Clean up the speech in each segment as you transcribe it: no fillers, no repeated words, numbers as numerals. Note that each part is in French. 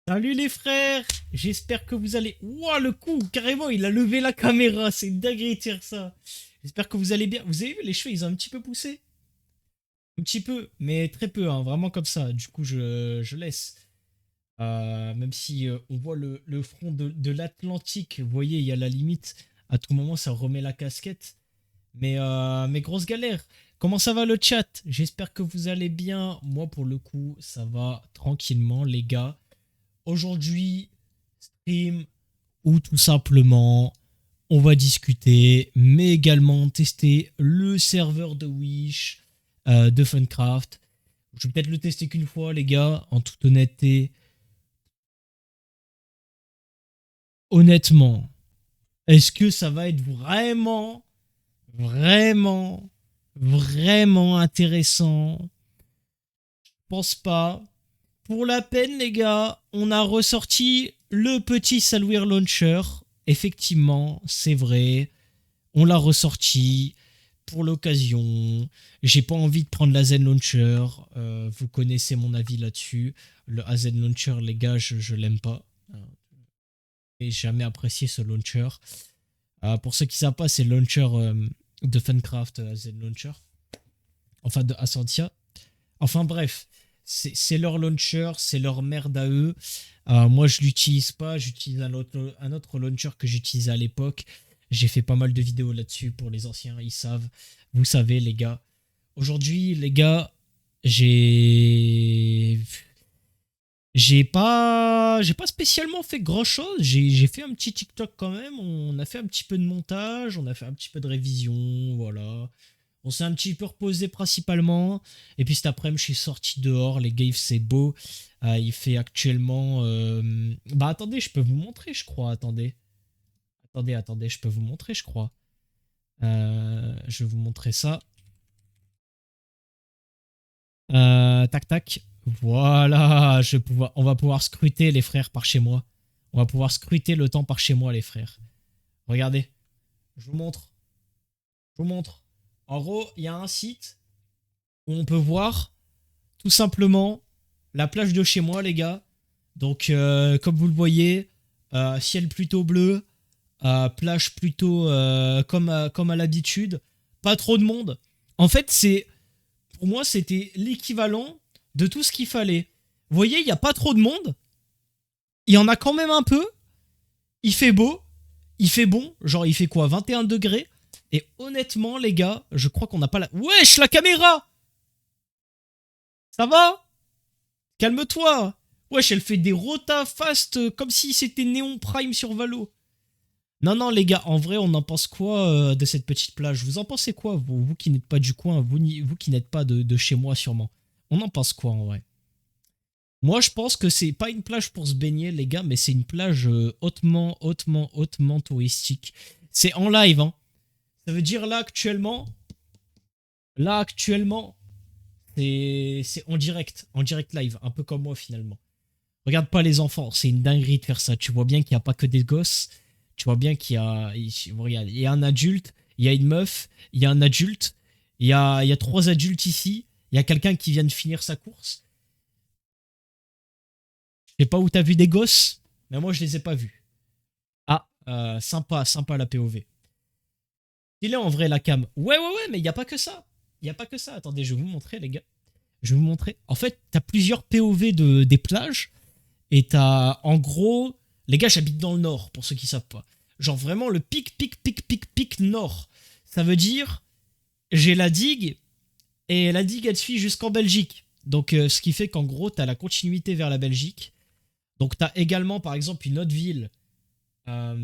Salut les frères. J'espère que vous allez... Ouah, le coup, carrément, il a levé la caméra, c'est une dinguerie de faire ça. J'espère que vous allez bien. Vous avez vu, les cheveux, ils ont un petit peu poussé. Un petit peu, mais très peu, hein, vraiment comme ça. Du coup, je laisse. Même si on voit le front de l'Atlantique, vous voyez, il y a la limite. À tout moment, ça remet la casquette. Mais grosse galère. Comment ça va le chat? J'espère que vous allez bien. Moi, pour le coup, ça va tranquillement, les gars. Aujourd'hui, stream où tout simplement on va discuter, mais également tester le serveur de Wish, de Funcraft. Je vais peut-être le tester qu'une fois, les gars, en toute honnêteté. Honnêtement, est-ce que ça va être vraiment, vraiment intéressant? Je pense pas. Pour la peine, les gars, on a ressorti le petit Salware Launcher. Effectivement, c'est vrai. On l'a ressorti pour l'occasion. J'ai pas envie de prendre la Zen Launcher. Vous connaissez mon avis là-dessus. Le AZ Launcher, les gars, je l'aime pas. J'ai jamais apprécié ce launcher. Pour ceux qui savent pas, c'est le launcher de Funcraft AZ Launcher. Enfin, de Ascentia. Enfin bref, c'est leur launcher, c'est leur merde à eux. Moi, je l'utilise pas. J'utilise un autre launcher que j'utilisais à l'époque. J'ai fait pas mal de vidéos là-dessus pour les anciens, ils savent. Vous savez, les gars. Aujourd'hui, les gars, j'ai j'ai pas spécialement fait grand chose. J'ai fait un petit TikTok quand même. On a fait un petit peu de montage, on a fait un petit peu de révision, voilà. On s'est un petit peu reposé principalement. Et puis cet après-midi, je suis sorti dehors. Les gars, c'est beau. Il fait actuellement. Bah attendez, je peux vous montrer, je crois. Attendez, je peux vous montrer, je crois. Je vais vous montrer ça. Tac, tac. Voilà. On va pouvoir scruter les frères par chez moi. On va pouvoir scruter le temps par chez moi, les frères. Regardez. Je vous montre. Je vous montre. En gros, il y a un site où on peut voir tout simplement la plage de chez moi, les gars. Donc, comme vous le voyez, ciel plutôt bleu, plage plutôt comme à l'habitude, pas trop de monde. En fait, pour moi, c'était l'équivalent de tout ce qu'il fallait. Vous voyez, il n'y a pas trop de monde, il y en a quand même un peu, il fait beau, il fait bon, genre il fait quoi, 21 degrés. Et honnêtement, les gars, je crois qu'on n'a pas la... Wesh, la caméra. Ça va? Calme-toi. Wesh, elle fait des rotas fast comme si c'était Néon Prime sur Valo. Non, non, les gars, en vrai, on en pense quoi de cette petite plage? Vous en pensez quoi, vous qui n'êtes pas du coin, vous qui n'êtes pas de chez moi, sûrement? On en pense quoi, en vrai? Moi, je pense que c'est pas une plage pour se baigner, les gars, mais c'est une plage hautement touristique. C'est en live, hein. Ça veut dire là, actuellement, c'est en direct live, un peu comme moi, finalement. Regarde pas les enfants, c'est une dinguerie de faire ça. Tu vois bien qu'il n'y a pas que des gosses. Tu vois bien regarde, il y a un adulte, il y a une meuf, il y a un adulte, il y a trois adultes ici, il y a quelqu'un qui vient de finir sa course. Je sais pas où t'as vu des gosses, mais moi je les ai pas vus. Ah, sympa la POV. Il est en vrai la cam. Ouais, mais il y a pas que ça. Il y a pas que ça. Attendez, je vais vous montrer les gars. Je vais vous montrer. En fait, t'as plusieurs POV des plages. Et t'as, en gros, les gars, j'habite dans le nord, pour ceux qui savent pas. Genre vraiment le pic nord. Ça veut dire, j'ai la digue, et la digue, elle suit jusqu'en Belgique. Donc, ce qui fait qu'en gros, t'as la continuité vers la Belgique. Donc, t'as également, par exemple, une autre ville un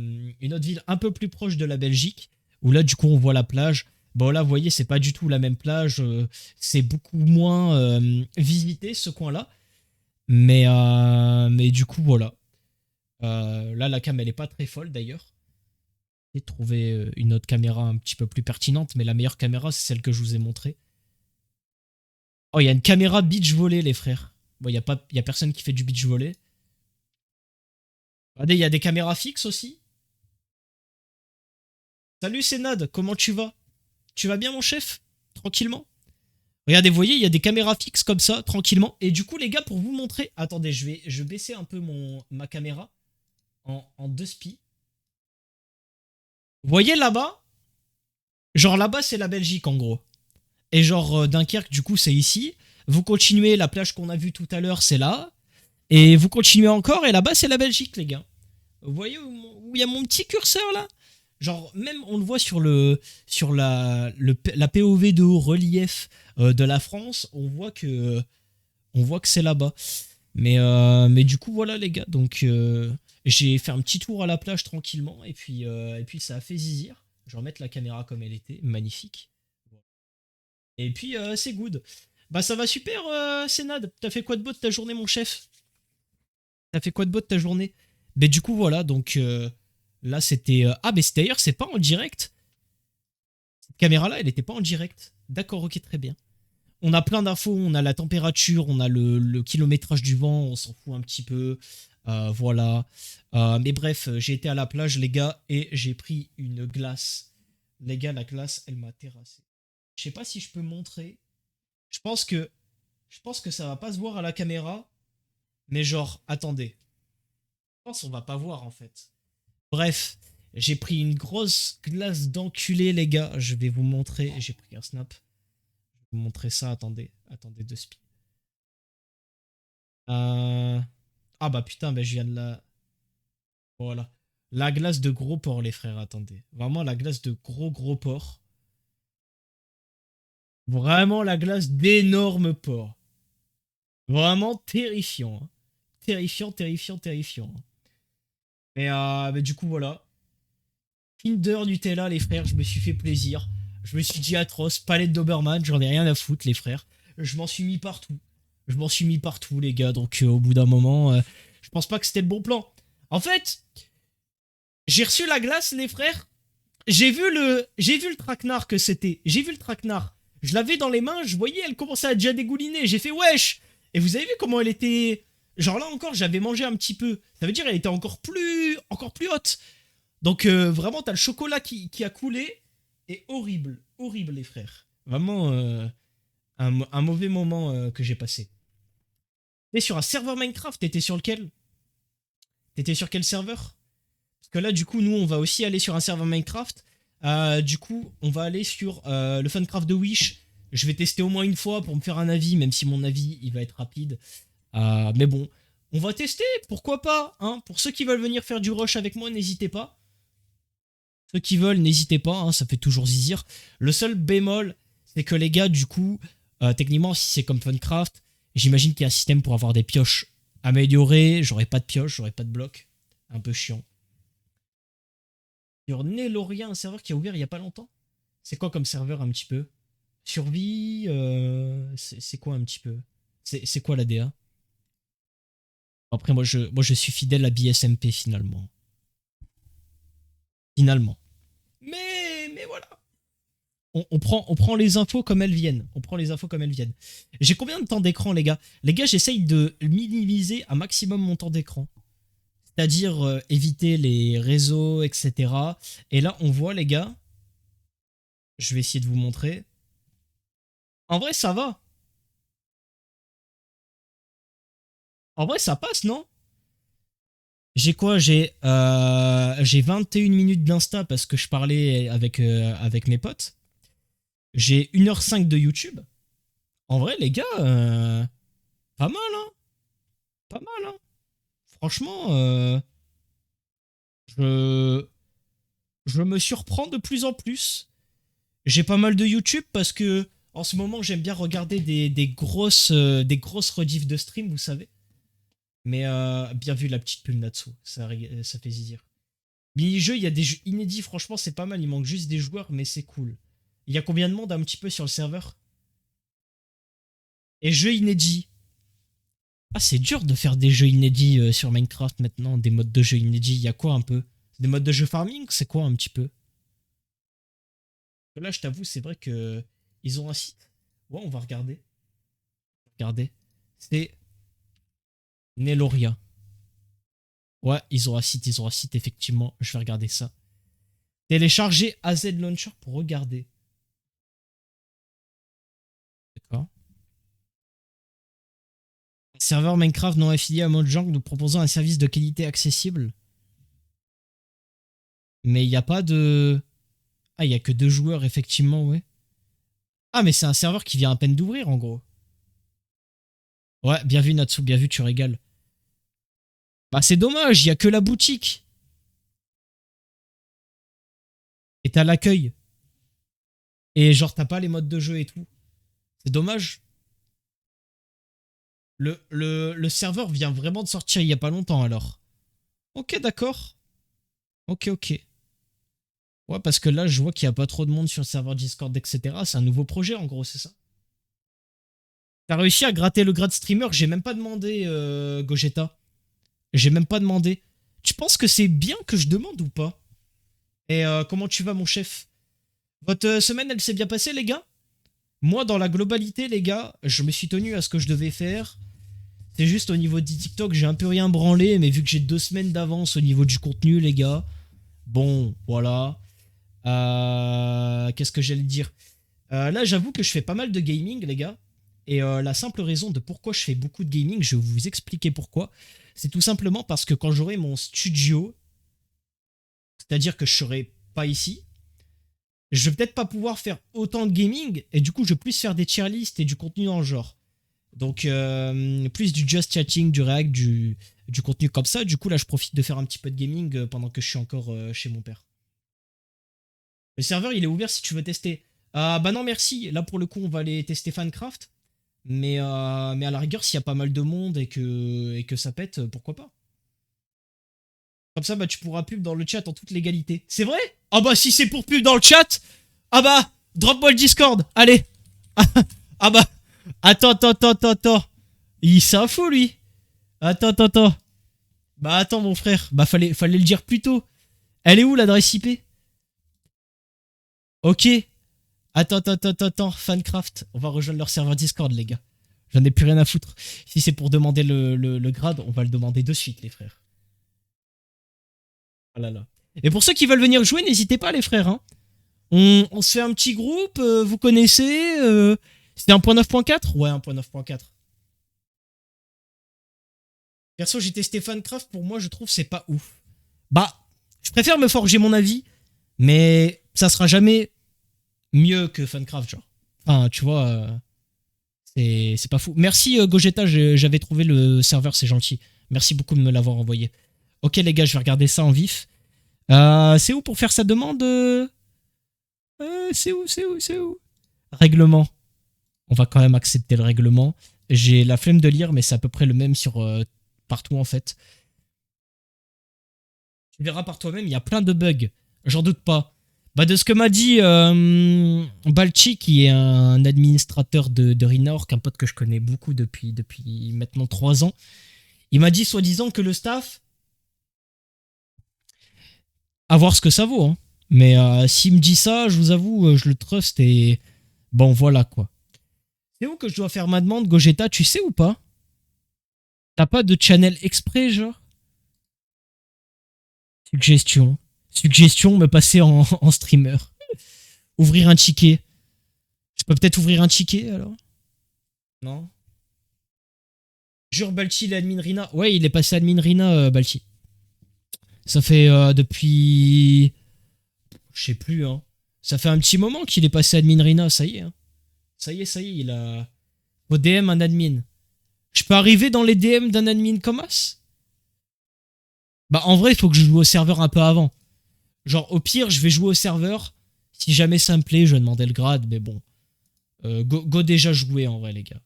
peu plus proche de la Belgique, où là, du coup, on voit la plage. Bon, là, vous voyez, c'est pas du tout la même plage. C'est beaucoup moins visité, ce coin-là. Mais du coup, voilà. Là, la cam, elle est pas très folle d'ailleurs. J'ai trouvé une autre caméra un petit peu plus pertinente, mais la meilleure caméra, c'est celle que je vous ai montrée. Oh, il y a une caméra beach volley, les frères. Bon, y a personne qui fait du beach volley. Regardez, il y a des caméras fixes aussi. Salut, c'est Nad, comment tu vas? Tu vas bien, mon chef? Tranquillement? Regardez, vous voyez, il y a des caméras fixes comme ça, tranquillement. Et du coup, les gars, pour vous montrer... Attendez, je vais baisser un peu ma caméra en 2 spi. Vous voyez là-bas? Genre là-bas, c'est la Belgique, en gros. Et genre Dunkerque, du coup, c'est ici. Vous continuez, la plage qu'on a vue tout à l'heure, c'est là. Et vous continuez encore, et là-bas, c'est la Belgique, les gars. Vous voyez où il y a mon petit curseur, là? Genre, même on le voit sur la POV de haut relief de la France, on voit que c'est là-bas. Mais du coup, voilà, les gars. Donc, j'ai fait un petit tour à la plage tranquillement, et puis ça a fait zizir. Je vais remettre la caméra comme elle était, magnifique. Et puis, c'est good. Bah, ça va super, Sénad. T'as fait quoi de beau de ta journée, mon chef? T'as fait quoi de beau de ta journée? Mais du coup, voilà, donc là, c'était... Ah, mais d'ailleurs, c'est pas en direct. Cette caméra-là, elle était pas en direct. D'accord, ok, très bien. On a plein d'infos, on a la température, on a le kilométrage du vent, on s'en fout un petit peu. Voilà. Mais bref, j'ai été à la plage, les gars, et j'ai pris une glace. Les gars, la glace, elle m'a terrassé. Je sais pas si je peux montrer. Je pense que, je pense que ça va pas se voir à la caméra, mais genre, attendez. Je pense qu'on va pas voir en fait. Bref, j'ai pris une grosse glace d'enculé, les gars. Je vais vous montrer. J'ai pris un snap. Je vais vous montrer ça. Attendez, attendez 2 secondes. Ah bah putain, bah je viens de la... Voilà. La glace de gros porc, les frères, attendez. Vraiment la glace de gros gros porc. Vraiment la glace d'énormes porcs. Vraiment terrifiant, hein. Terrifiant, terrifiant, terrifiant, hein. Mais du coup, voilà. Kinder Nutella, les frères, je me suis fait plaisir. Je me suis dit atroce, palette Doberman, j'en ai rien à foutre, les frères. Je m'en suis mis partout. Je m'en suis mis partout, les gars. Donc, au bout d'un moment, je pense pas que c'était le bon plan. En fait, j'ai reçu la glace, les frères. J'ai vu le traquenard que c'était. J'ai vu le traquenard. Je l'avais dans les mains, je voyais, elle commençait à déjà dégouliner. J'ai fait wesh. Et vous avez vu comment elle était. Genre là encore, j'avais mangé un petit peu. Ça veut dire elle était encore plus haute. Donc vraiment, t'as le chocolat qui a coulé. Et horrible, horrible, les frères. Vraiment un mauvais moment que j'ai passé. T'es sur un serveur Minecraft, t'étais sur lequel? T'étais sur quel serveur? Parce que là, du coup, nous, on va aussi aller sur un serveur Minecraft. Du coup, on va aller sur le Funcraft de Wish. Je vais tester au moins une fois pour me faire un avis, même si mon avis, il va être rapide. Mais bon, on va tester, pourquoi pas, hein. Pour ceux qui veulent venir faire du rush avec moi, n'hésitez pas. Ceux qui veulent, n'hésitez pas, hein, ça fait toujours zizir. Le seul bémol, c'est que les gars, du coup, techniquement, si c'est comme Funcraft, j'imagine qu'il y a un système pour avoir des pioches améliorées. J'aurai pas de pioches, j'aurai pas de blocs. Un peu chiant. Sur Neloria, un serveur qui a ouvert il y a pas longtemps. C'est quoi comme serveur un petit peu? Survie, c'est quoi un petit peu? C'est quoi la DA? Après, moi je suis fidèle à BSMP finalement. Finalement. Mais voilà. On prend les infos comme elles viennent. On prend les infos comme elles viennent. J'ai combien de temps d'écran, les gars? Les gars, j'essaye de minimiser un maximum mon temps d'écran. C'est-à-dire éviter les réseaux, etc. Et là, on voit, les gars, je vais essayer de vous montrer. En vrai, ça va. En vrai, ça passe, non? J'ai quoi? J'ai 21 minutes d'insta parce que je parlais avec mes potes. J'ai 1h05 de YouTube. En vrai, les gars, pas mal, hein? Pas mal, hein? Franchement, je, je me surprends de plus en plus. J'ai pas mal de YouTube parce que en ce moment, j'aime bien regarder des grosses rediffs de stream, vous savez. Mais bien vu la petite pub Natsu, ça fait zizir. Mini-jeu, il y a des jeux inédits, franchement, c'est pas mal. Il manque juste des joueurs, mais c'est cool. Il y a combien de monde un petit peu sur le serveur? Et jeux inédits. Ah, c'est dur de faire des jeux inédits sur Minecraft maintenant, des modes de jeu inédits. Il y a quoi un peu? Des modes de jeu farming? C'est quoi un petit peu? Là, je t'avoue, c'est vrai que ils ont un site. Ouais, on va regarder. Regardez. C'est Neloria. Ouais, ils ont un site, effectivement. Je vais regarder ça. Télécharger AZ Launcher pour regarder. D'accord. Serveur Minecraft non affilié à Mojang, nous proposons un service de qualité accessible. Mais il n'y a pas de... Ah, il n'y a que 2 joueurs, effectivement, ouais. Ah, mais c'est un serveur qui vient à peine d'ouvrir, en gros. Ouais, bien vu, Natsu, bien vu, tu régales. Bah, c'est dommage, il n'y a que la boutique. Et t'as l'accueil. Et genre, t'as pas les modes de jeu et tout. C'est dommage. Le serveur vient vraiment de sortir il y a pas longtemps, alors. Ok, d'accord. Ok, ok. Ouais, parce que là, je vois qu'il n'y a pas trop de monde sur le serveur Discord, etc. C'est un nouveau projet, en gros, c'est ça. T'as réussi à gratter le grade streamer. J'ai même pas demandé, Gogeta. J'ai même pas demandé. Tu penses que c'est bien que je demande ou pas? Et comment tu vas, mon chef? Votre semaine, elle s'est bien passée, les gars? Moi, dans la globalité, les gars, je me suis tenu à ce que je devais faire. C'est juste au niveau de TikTok, j'ai un peu rien branlé, mais vu que j'ai 2 semaines d'avance au niveau du contenu, les gars, bon, voilà. Qu'est-ce que j'allais dire? Là, j'avoue que je fais pas mal de gaming, les gars. Et la simple raison de pourquoi je fais beaucoup de gaming, je vais vous expliquer pourquoi. C'est tout simplement parce que quand j'aurai mon studio, c'est-à-dire que je serai pas ici, je vais peut-être pas pouvoir faire autant de gaming, et du coup, je vais plus faire des tier lists et du contenu dans le genre. Donc, plus du just chatting, du react, du contenu comme ça. Du coup, là, je profite de faire un petit peu de gaming pendant que je suis encore chez mon père. Le serveur, il est ouvert si tu veux tester. Bah non, merci. Là, pour le coup, on va aller tester Fancraft. Mais à la rigueur, s'il y a pas mal de monde et que ça pète, pourquoi pas. Comme ça, bah, tu pourras pub dans le chat en toute légalité. C'est vrai? Ah bah, si c'est pour pub dans le chat, ah bah, drop-moi le Discord. Allez. Ah bah, attends. Il s'en fout, lui. Attends. Bah, attends, mon frère. Bah, fallait le dire plus tôt. Elle est où, l'adresse IP? Ok. Attends. Fancraft. On va rejoindre leur serveur Discord, les gars. J'en ai plus rien à foutre. Si c'est pour demander le grade, on va le demander de suite, les frères. Oh là là. Et pour ceux qui veulent venir jouer, n'hésitez pas, les frères. Hein. On se fait un petit groupe, vous connaissez. C'était 1.9.4? Ouais, 1.9.4. Perso, j'ai testé Fancraft, pour moi, je trouve c'est pas ouf. Bah, je préfère me forger mon avis, mais ça sera jamais mieux que Fancraft, genre. Enfin, tu vois, c'est pas fou. Merci, Gogeta, j'avais trouvé le serveur, c'est gentil. Merci beaucoup de me l'avoir envoyé. Ok, les gars, je vais regarder ça en vif. C'est où pour faire sa demande C'est où Règlement. On va quand même accepter le règlement. J'ai la flemme de lire, mais c'est à peu près le même sur partout en fait. Tu verras par toi-même, il y a plein de bugs. J'en doute pas. Bah, de ce que m'a dit Balchi, qui est un administrateur de Renork, un pote que je connais beaucoup depuis maintenant 3 ans, il m'a dit soi-disant que le staff, à voir ce que ça vaut. Hein. Mais s'il me dit ça, je vous avoue, je le trust et bon, voilà quoi. C'est où que je dois faire ma demande, Gogeta, tu sais ou pas? T'as pas de channel exprès, genre? Suggestion. Suggestion, me passer en streamer. Ouvrir un ticket. Je peux peut-être ouvrir un ticket alors? Non. Jure Balchi, l'admin Rina. Ouais, il est passé admin Rina, Balchi. Ça fait depuis. Je sais plus, hein. Ça fait un petit moment qu'il est passé admin Rina, ça y est. Hein. Ça y est, il a. Au DM, un admin. Je peux arriver dans les DM d'un admin comme As? Bah, en vrai, il faut que je joue au serveur un peu avant. Genre, au pire, je vais jouer au serveur. Si jamais ça me plaît, je vais demander le grade, mais bon. Go déjà jouer en vrai, les gars.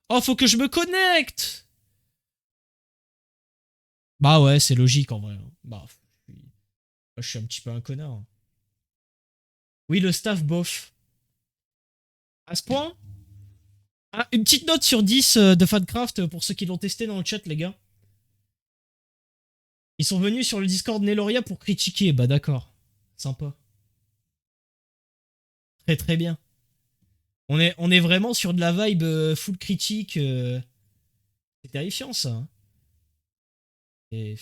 Oh, faut que je me connecte! Bah ouais, c'est logique en vrai. Hein. Bah, je suis un petit peu un connard. Oui, le staff, bof. À ce point? Ah, une petite note sur 10 de Fancraft pour ceux qui l'ont testé dans le chat, les gars. Ils sont venus sur le Discord Neloria pour critiquer. Bah d'accord. Sympa. Très très bien. On est vraiment sur de la vibe full critique. C'est terrifiant ça. Hein. Et...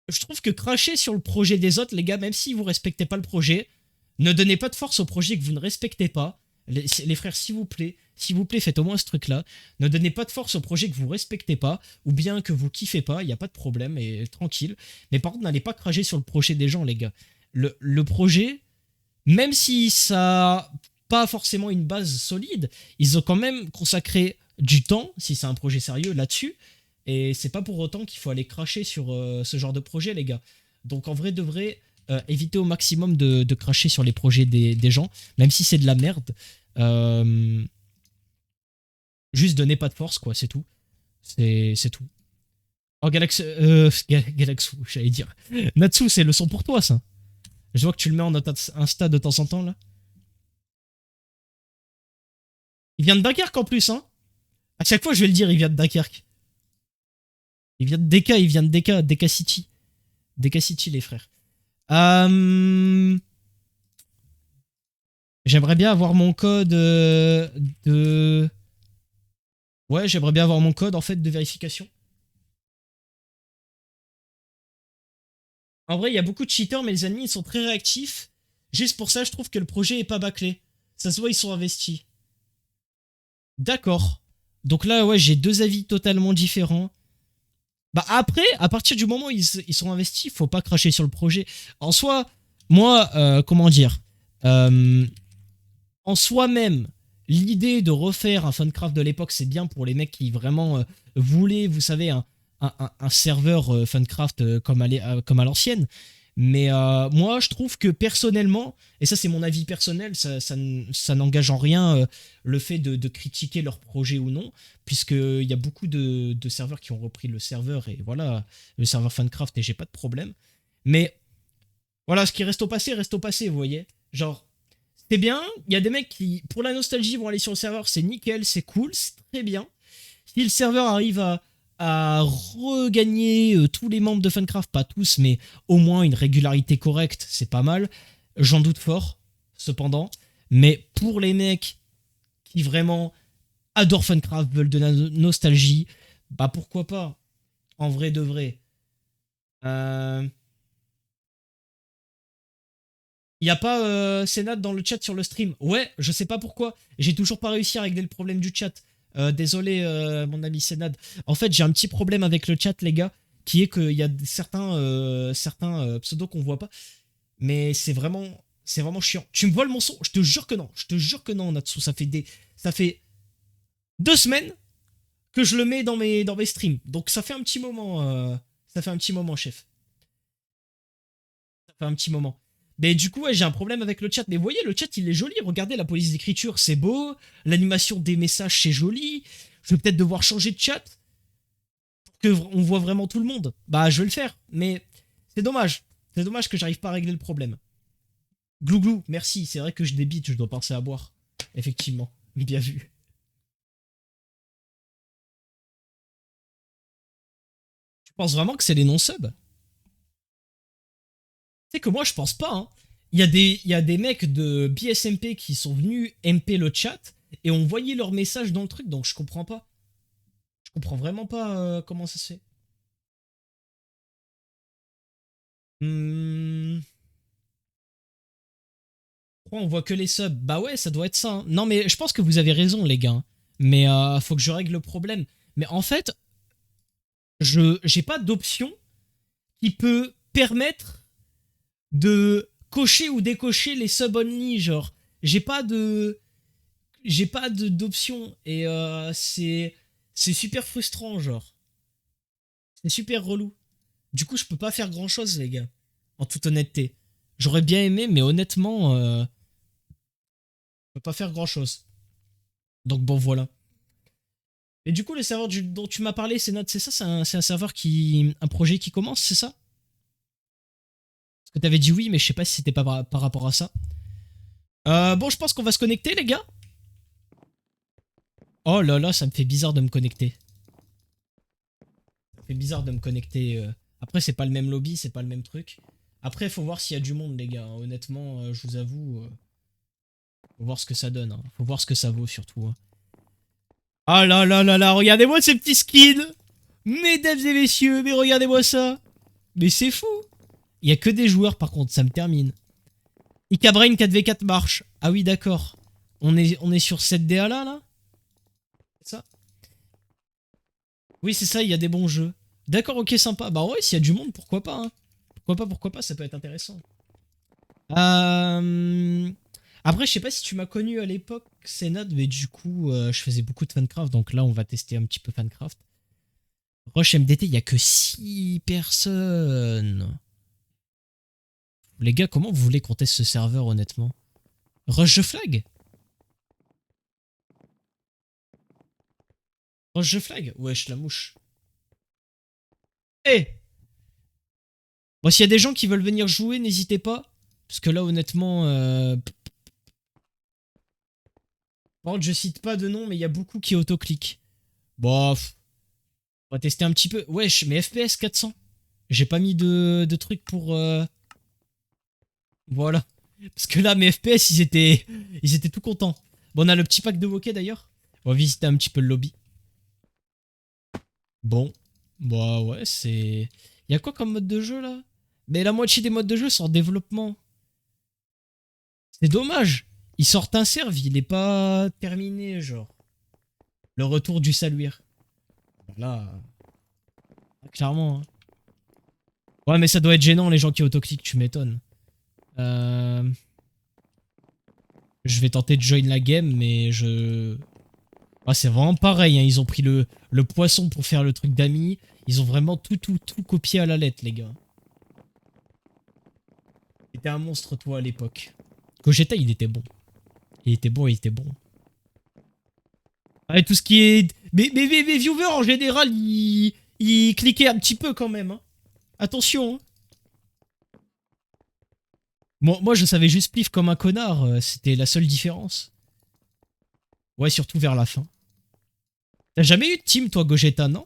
Je trouve que cracher sur le projet des autres, les gars, même si vous respectez pas le projet, ne donnez pas de force au projet que vous ne respectez pas. Les frères, s'il vous plaît, faites au moins ce truc-là. Ne donnez pas de force au projet que vous respectez pas, ou bien que vous kiffez pas, il n'y a pas de problème, et tranquille. Mais par contre, n'allez pas cracher sur le projet des gens, les gars. Le projet, même si ça a pas forcément une base solide, ils ont quand même consacré du temps, si c'est un projet sérieux, là-dessus. Et c'est pas pour autant qu'il faut aller cracher sur ce genre de projet, les gars. Donc en vrai de vrai, évitez au maximum de cracher sur les projets des gens, même si c'est de la merde. Euh, Juste donnez pas de force, quoi, c'est tout. C'est tout. Oh, Galaxu, j'allais dire. Natsu, c'est le son pour toi, ça. Je vois que tu le mets en Insta de temps en temps, là. Il vient de Dunkerque en plus, hein. À chaque fois, je vais le dire, il vient de Dunkerque. Il vient de DK, il vient de DK City. DK City, les frères. Euh... J'aimerais bien avoir mon code de... Ouais, j'aimerais bien avoir mon code, en fait, de vérification. En vrai, il y a beaucoup de cheaters, mais les ennemis, ils sont très réactifs. Juste pour ça, je trouve que le projet est pas bâclé. Ça se voit, ils sont investis. D'accord. Donc là, ouais, j'ai deux avis totalement différents. Bah après, à partir du moment où ils sont investis, faut pas cracher sur le projet. En soi, moi, comment dire, euh, en soi-même, l'idée de refaire un Funcraft de l'époque, c'est bien pour les mecs qui vraiment voulaient, vous savez, un serveur Funcraft comme à l'ancienne. Mais moi, je trouve que personnellement, et ça c'est mon avis personnel, ça n'engage en rien le fait de critiquer leur projet ou non, puisqu'il y a beaucoup de serveurs qui ont repris le serveur, et voilà, le serveur Funcraft, et j'ai pas de problème. Mais voilà, ce qui reste au passé, vous voyez. Genre, c'est bien, il y a des mecs qui, pour la nostalgie, vont aller sur le serveur, c'est nickel, c'est cool, c'est très bien. Si le serveur arrive à regagner tous les membres de Funcraft, pas tous, mais au moins une régularité correcte, c'est pas mal. J'en doute fort, cependant. Mais pour les mecs qui vraiment adorent Funcraft, veulent de la nostalgie, bah pourquoi pas. En vrai de vrai. Euh, Il y a pas Senat dans le chat sur le stream. Ouais, je sais pas pourquoi. J'ai toujours pas réussi à régler le problème du chat. Désolé, mon ami Senad. En fait, j'ai un petit problème avec le chat, les gars, qui est qu'il y a certains pseudos qu'on voit pas. Mais c'est vraiment chiant. Tu me voles mon son? Je te jure que non. Je te jure que non, Natsu. Ça fait 2 semaines que je le mets dans mes streams. Donc ça fait un petit moment. Ça fait un petit moment, chef. Ça fait un petit moment. Mais du coup, ouais, j'ai un problème avec le chat. Mais vous voyez, le chat, il est joli. Regardez la police d'écriture, c'est beau. L'animation des messages, c'est joli. Je vais peut-être devoir changer de chat pour que on voit vraiment tout le monde. Bah, je vais le faire. Mais c'est dommage. C'est dommage que j'arrive pas à régler le problème. Glouglou, merci. C'est vrai que je débite, je dois penser à boire. Effectivement. Bien vu. Tu penses vraiment que c'est les non-subs? C'est que moi, je pense pas. Hein. Il y a des mecs de BSMP qui sont venus MP le chat et ont envoyé leur message dans le truc, donc je comprends pas. Je comprends vraiment pas comment ça se fait. Hmm, Pourquoi on voit que les subs? Bah ouais, ça doit être ça. Hein. Non, mais je pense que vous avez raison, les gars. Hein. Mais faut que je règle le problème. Mais en fait, je j'ai pas d'option qui peut permettre de cocher ou décocher les subs only. Genre, j'ai pas de d'option et c'est super frustrant, genre. C'est super relou. Du coup, je peux pas faire grand chose, les gars. En toute honnêteté. J'aurais bien aimé, mais honnêtement, je peux pas faire grand chose. Donc bon, voilà. Et du coup, le serveur dont tu m'as parlé, c'est ça, c'est un serveur qui. Un projet qui commence, c'est ça? Parce que t'avais dit oui, mais je sais pas si c'était pas par rapport à ça. Bon, je pense qu'on va se connecter, les gars. Oh là là, ça me fait bizarre de me connecter. Ça fait bizarre de me connecter. Après, c'est pas le même lobby, c'est pas le même truc. Après, faut voir s'il y a du monde, les gars. Honnêtement, je vous avoue, faut voir ce que ça donne. Hein. Faut voir ce que ça vaut, surtout. Hein. Ah là là là là, regardez-moi ces petits skins. Mesdames et messieurs, mais regardez-moi ça. Mais c'est fou. Il y a que des joueurs, par contre, ça me termine. Ikabrain 4v4 marche. Ah oui, d'accord. On est sur cette DA là? C'est ça? Oui, c'est ça, il y a des bons jeux. D'accord, ok, sympa. Bah ouais, s'il y a du monde, pourquoi pas, hein. Pourquoi pas, ça peut être intéressant. Euh... Après, je sais pas si tu m'as connu à l'époque, Senad, mais du coup, je faisais beaucoup de Fancraft, donc là, on va tester un petit peu Fancraft. Rush MDT, il y a que 6 personnes. Les gars, comment vous voulez qu'on teste ce serveur, honnêtement? Rush the flag? Rush the flag? Wesh, la mouche. Eh! Bon, s'il y a des gens qui veulent venir jouer, n'hésitez pas. Parce que là, honnêtement... Par contre, je cite pas de nom, mais il y a beaucoup qui autocliquent. Bof. On va tester un petit peu. Wesh, mais FPS 400. J'ai pas mis de trucs pour... Voilà. Parce que là, mes FPS, ils étaient tout contents. Bon, on a le petit pack de Wokey d'ailleurs. On va visiter un petit peu le lobby. Bon. Bah ouais, c'est... Y a quoi comme mode de jeu là? Mais la moitié des modes de jeu sont en développement. C'est dommage. Ils sortent un serve, il est pas terminé, genre. Le retour du saluire. Là, clairement. Hein. Ouais, mais ça doit être gênant les gens qui autocliquent, tu m'étonnes. Je vais tenter de join la game, mais je... Ah, c'est vraiment pareil, hein. Ils ont pris le poisson pour faire le truc d'amis. Ils ont vraiment tout copié à la lettre, les gars. T'étais un monstre, toi, à l'époque. Gogeta, il était bon. Il était bon, il était bon. Ah, et tout ce qui est... Mais mes viewers, en général, ils cliquaient un petit peu, quand même. Hein. Attention, hein. Moi, je savais juste pif comme un connard. C'était la seule différence. Ouais, surtout vers la fin. T'as jamais eu de team, toi, Gogeta, non?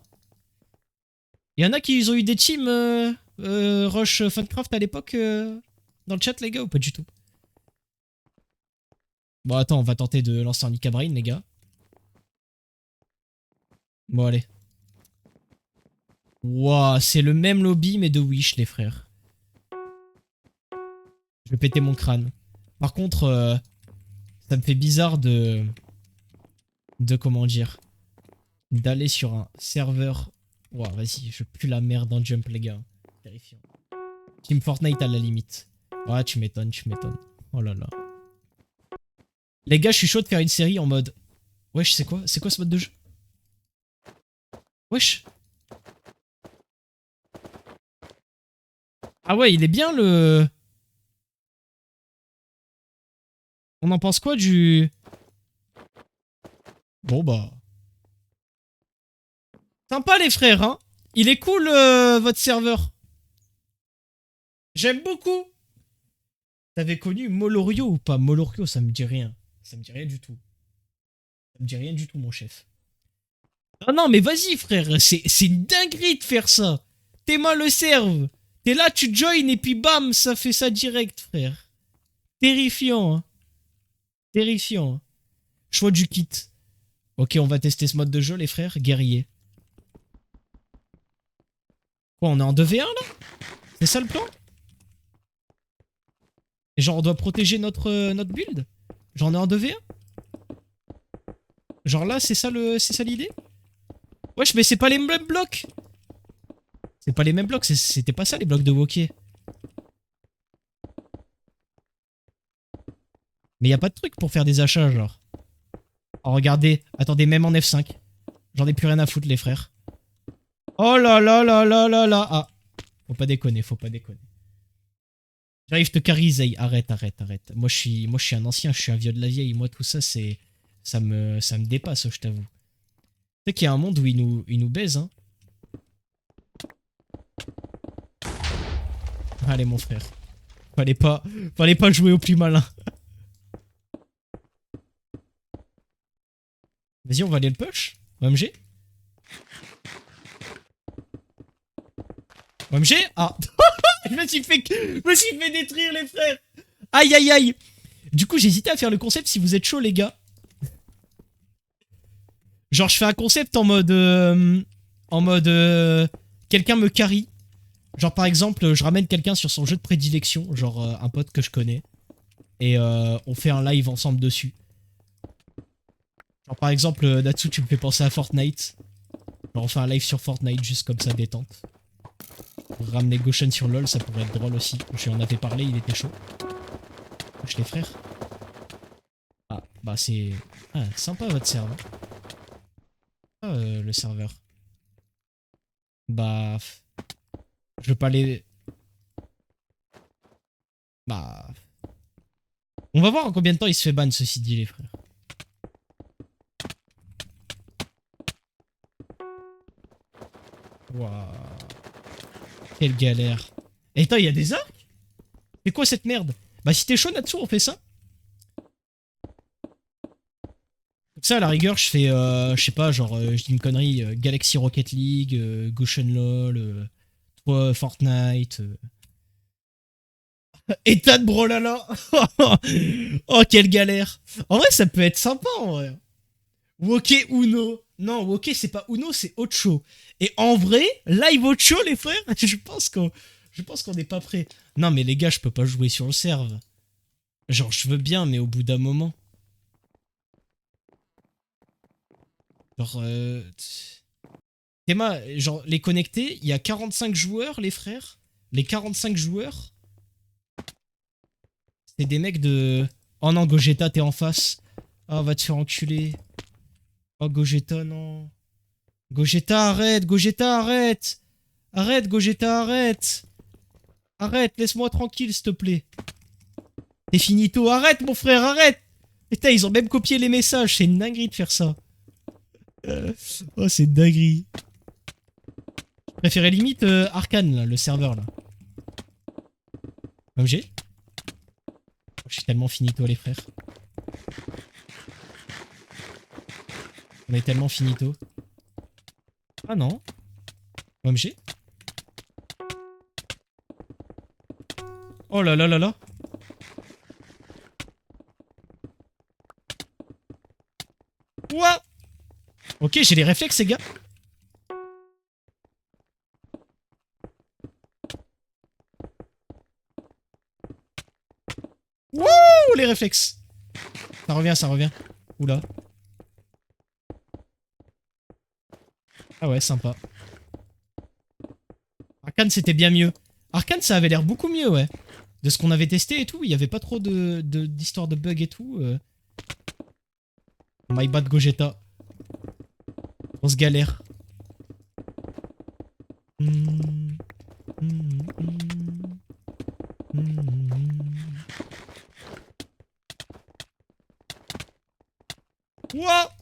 Il y en a qui ont eu des teams Rush Fancraft à l'époque dans le chat, les gars, ou pas du tout? Bon, attends, on va tenter de lancer un Nika Brain, les gars. Bon, allez. Wouah, c'est le même lobby, mais de Wish, les frères. Je vais péter mon crâne. Par contre, ça me fait bizarre de comment dire, d'aller sur un serveur. Ouah, vas-y, je pue la merde en jump, les gars. Terrifiant. Team Fortnite à la limite. Ouais, tu m'étonnes, tu m'étonnes. Oh là là. Les gars, je suis chaud de faire une série en mode... Wesh, c'est quoi? C'est quoi ce mode de jeu? Wesh. Ah ouais, il est bien le... On en pense quoi du... Bon bah... Sympa les frères, hein. Il est cool votre serveur. J'aime beaucoup. T'avais connu Molorio ou pas? Molorio, ça me dit rien. Ça me dit rien du tout. Ça me dit rien du tout, mon chef. Ah non, mais vas-y, frère. C'est une dinguerie de faire ça. T'es mal le serve. T'es là, tu joins et puis bam, ça fait ça direct, frère. Terrifiant, hein. Terrifiant. Hein. Choix du kit. Ok, on va tester ce mode de jeu, les frères. Guerrier. Quoi, on est en 2v1 là? C'est ça le plan? Et genre, on doit protéger notre build? Genre, on est en 2v1? Genre là, c'est ça l'idée? Wesh, mais c'est pas les mêmes blocs! C'est pas les mêmes blocs, c'était pas ça les blocs de Wokey. Mais y a pas de truc pour faire des achats, genre. Oh, regardez, attendez, même en F5. J'en ai plus rien à foutre, les frères. Oh là là là là là là. Ah, faut pas déconner, faut pas déconner. J'arrive te carry, Zay. Arrête, arrête, arrête. Moi, je suis un ancien, je suis un vieux de la vieille. Moi, tout ça, c'est... Ça me dépasse, je t'avoue. Tu sais qu'il y a un monde où il nous baise, hein. Allez, mon frère. Fallait pas jouer au plus malin. Vas-y, on va aller le push. OMG. OMG. Ah. je me suis fait détruire, les frères. Aïe, aïe, aïe. Du coup, j'hésitais à faire le concept si vous êtes chaud, les gars. Genre, je fais un concept en mode... quelqu'un me carry. Genre, par exemple, je ramène quelqu'un sur son jeu de prédilection. Genre, un pote que je connais. Et on fait un live ensemble dessus. Genre par exemple, Natsu, tu me fais penser à Fortnite. Genre on fait un live sur Fortnite juste comme ça, détente. Pour ramener Goshen sur LoL, ça pourrait être drôle aussi. Je lui en avais parlé, il était chaud. Wesh les frères. Ah, bah c'est... Ah, sympa votre serveur. Ah, le serveur. Bah... Je veux pas les... Bah... On va voir en combien de temps il se fait ban, ceci dit, les frères. Waouh. Quelle galère. Et attends, il y a des arcs? C'est quoi cette merde? Bah si t'es chaud Natsu, on fait ça. Donc ça, à la rigueur, je fais, je sais pas, genre, je dis une connerie, Galaxy Rocket League, Goshen LOL, toi, Fortnite. Ethan Brolala. Oh, quelle galère. En vrai, ça peut être sympa, en vrai. Woke Uno. Non, Woke, c'est pas Uno, c'est Ocho. Et en vrai, live Ocho, les frères, je pense qu'on n'est pas prêt. Non, mais les gars, je peux pas jouer sur le serve. Genre, je veux bien, mais au bout d'un moment. Genre, Théma, genre, les connectés, il y a 45 joueurs, les frères. Les 45 joueurs, c'est des mecs de... Oh non, Gogeta, t'es en face. Oh, va te faire enculer. Oh, Gogeta, non. Gogeta, arrête. Gogeta, arrête. Arrête, Gogeta, arrête. Arrête, laisse-moi tranquille, s'il te plaît. T'es finito. Arrête, mon frère, arrête. Putain, ils ont même copié les messages. C'est une dinguerie de faire ça. Oh, c'est une dinguerie. Je préférais limite Arcane, là, le serveur, là. Comme j'ai. Je suis tellement finito, les frères. On est tellement finito. Ah non. OMG. Oh là là là là. Ouah. Ok, j'ai les réflexes, les gars. Wouh, les réflexes. Ça revient, ça revient. Oula. Ah ouais, sympa. Arcane, c'était bien mieux. Arcane, ça avait l'air beaucoup mieux, ouais. De ce qu'on avait testé et tout, il y avait pas trop d'histoire de bugs et tout. My bad Gogeta. On se galère. Ouah.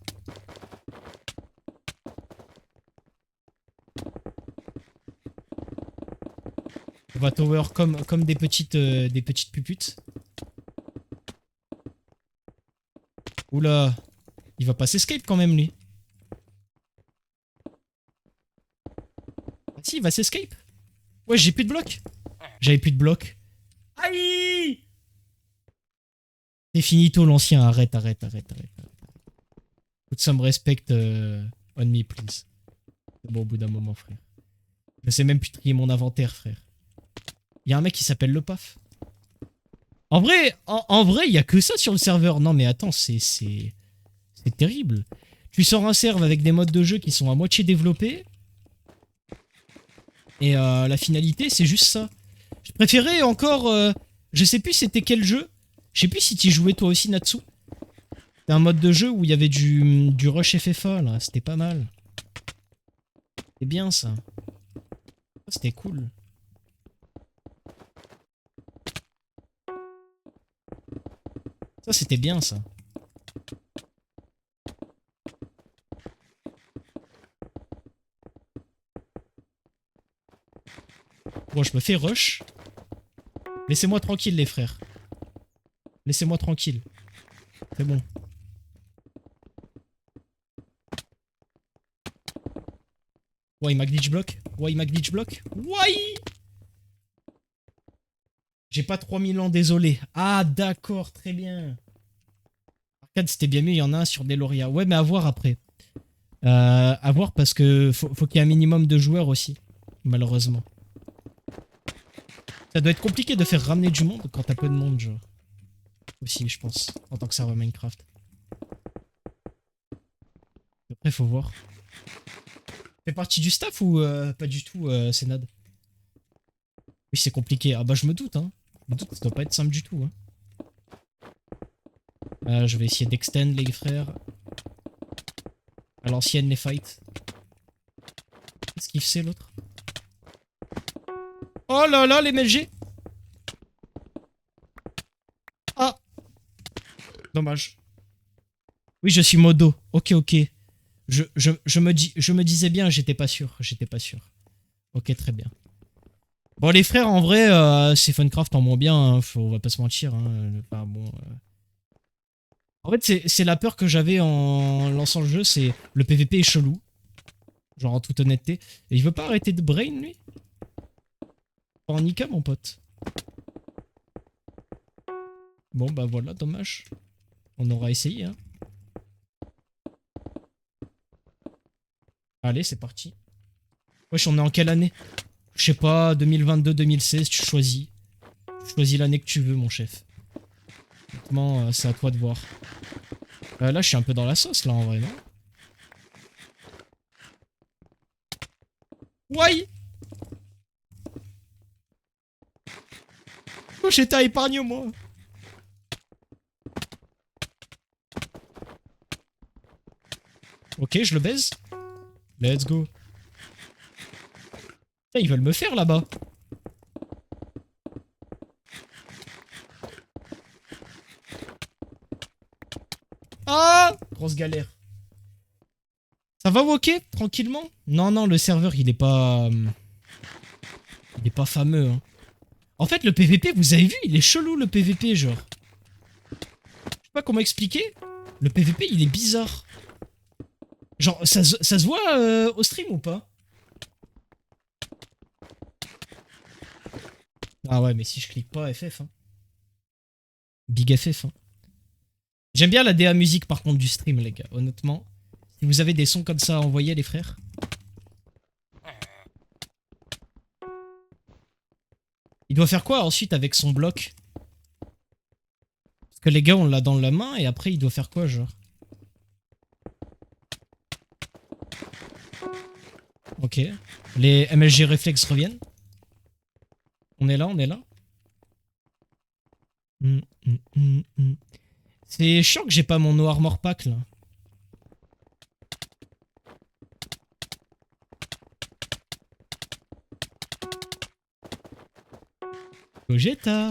On va tower comme des petites puputes. Oula. Il va pas s'escape quand même, lui. Ah si, il va s'escape. Ouais, j'ai plus de blocs. J'avais plus de blocs. Aïe. C'est finito, l'ancien. Arrête, arrête, arrête, arrête. Put some respect on me, please. C'est bon, au bout d'un moment, frère. Je sais même plus trier mon inventaire, frère. Il y a un mec qui s'appelle le PAF. En vrai, il y a que ça sur le serveur. Non, mais attends, c'est terrible. Tu sors un serve avec des modes de jeu qui sont à moitié développés. Et la finalité, c'est juste ça. Je préférais encore... je sais plus c'était quel jeu. Je sais plus si tu jouais toi aussi, Natsu. C'était un mode de jeu où il y avait du rush FFA, là. C'était pas mal. C'était bien, ça. C'était cool. Ça, c'était bien, ça. Bon, je me fais rush. Laissez-moi tranquille, les frères. Laissez-moi tranquille. C'est bon. Ouais, il m'a glitch block. Ouais, il m'a glitch block. Ouais. J'ai pas 3000 ans, désolé. Ah, d'accord, très bien. Arcade, c'était bien mieux, il y en a un sur Deloria. Ouais, mais à voir après. À voir parce que faut qu'il y ait un minimum de joueurs aussi. Malheureusement. Ça doit être compliqué de faire ramener du monde quand t'as peu de monde, genre. Aussi, je pense. En tant que serveur Minecraft. Après, faut voir. Fait partie du staff ou pas du tout, Sénad? Oui, c'est compliqué. Ah bah, je me doute, hein. Je me doute, ça doit pas être simple du tout, hein. Je vais essayer d'extend les frères. À l'ancienne, les fights. Qu'est-ce qu'il fait, l'autre? Oh là là, les MLG! Ah! Dommage. Oui, je suis modo. Ok, ok. Je me disais bien, j'étais pas sûr. J'étais pas sûr. Ok, très bien. Bon, les frères, en vrai, c'est Funcraft en moins bien. Hein, on va pas se mentir. Hein, enfin, bon, en fait, c'est la peur que j'avais en lançant le jeu. C'est le PVP est chelou. Genre, en toute honnêteté. Et il veut pas arrêter de brain, lui? Pas en Nika, mon pote. Bon, bah voilà, dommage. On aura essayé, hein. Allez, c'est parti. Wesh, on est en quelle année? Je sais pas, 2022-2016, tu choisis. Tu choisis l'année que tu veux, mon chef. Honnêtement, c'est à toi de voir. Là, je suis un peu dans la sauce, là, en vrai, non? Why? Oh, j'étais à épargne, moi. Ok, je le baise. Let's go. Putain, ils veulent me faire, là-bas. Ah! Grosse galère. Ça va, ok? Tranquillement? Non, non, le serveur, il est pas... il est pas fameux, hein. En fait, le PVP, vous avez vu, il est chelou, le PVP, genre. Je sais pas comment expliquer. Le PVP, il est bizarre. Genre, ça se voit au stream ou pas? Ah ouais, mais si je clique pas, FF, hein. Big FF, hein. J'aime bien la DA musique, par contre, du stream, les gars, honnêtement. Si vous avez des sons comme ça à envoyer, les frères. Il doit faire quoi ensuite avec son bloc? Parce que les gars, on l'a dans la main, et après, il doit faire quoi, genre? Ok. Les MLG réflexes reviennent. On est là, on est là. C'est chiant que j'ai pas mon no armor pack, là. Gogeta.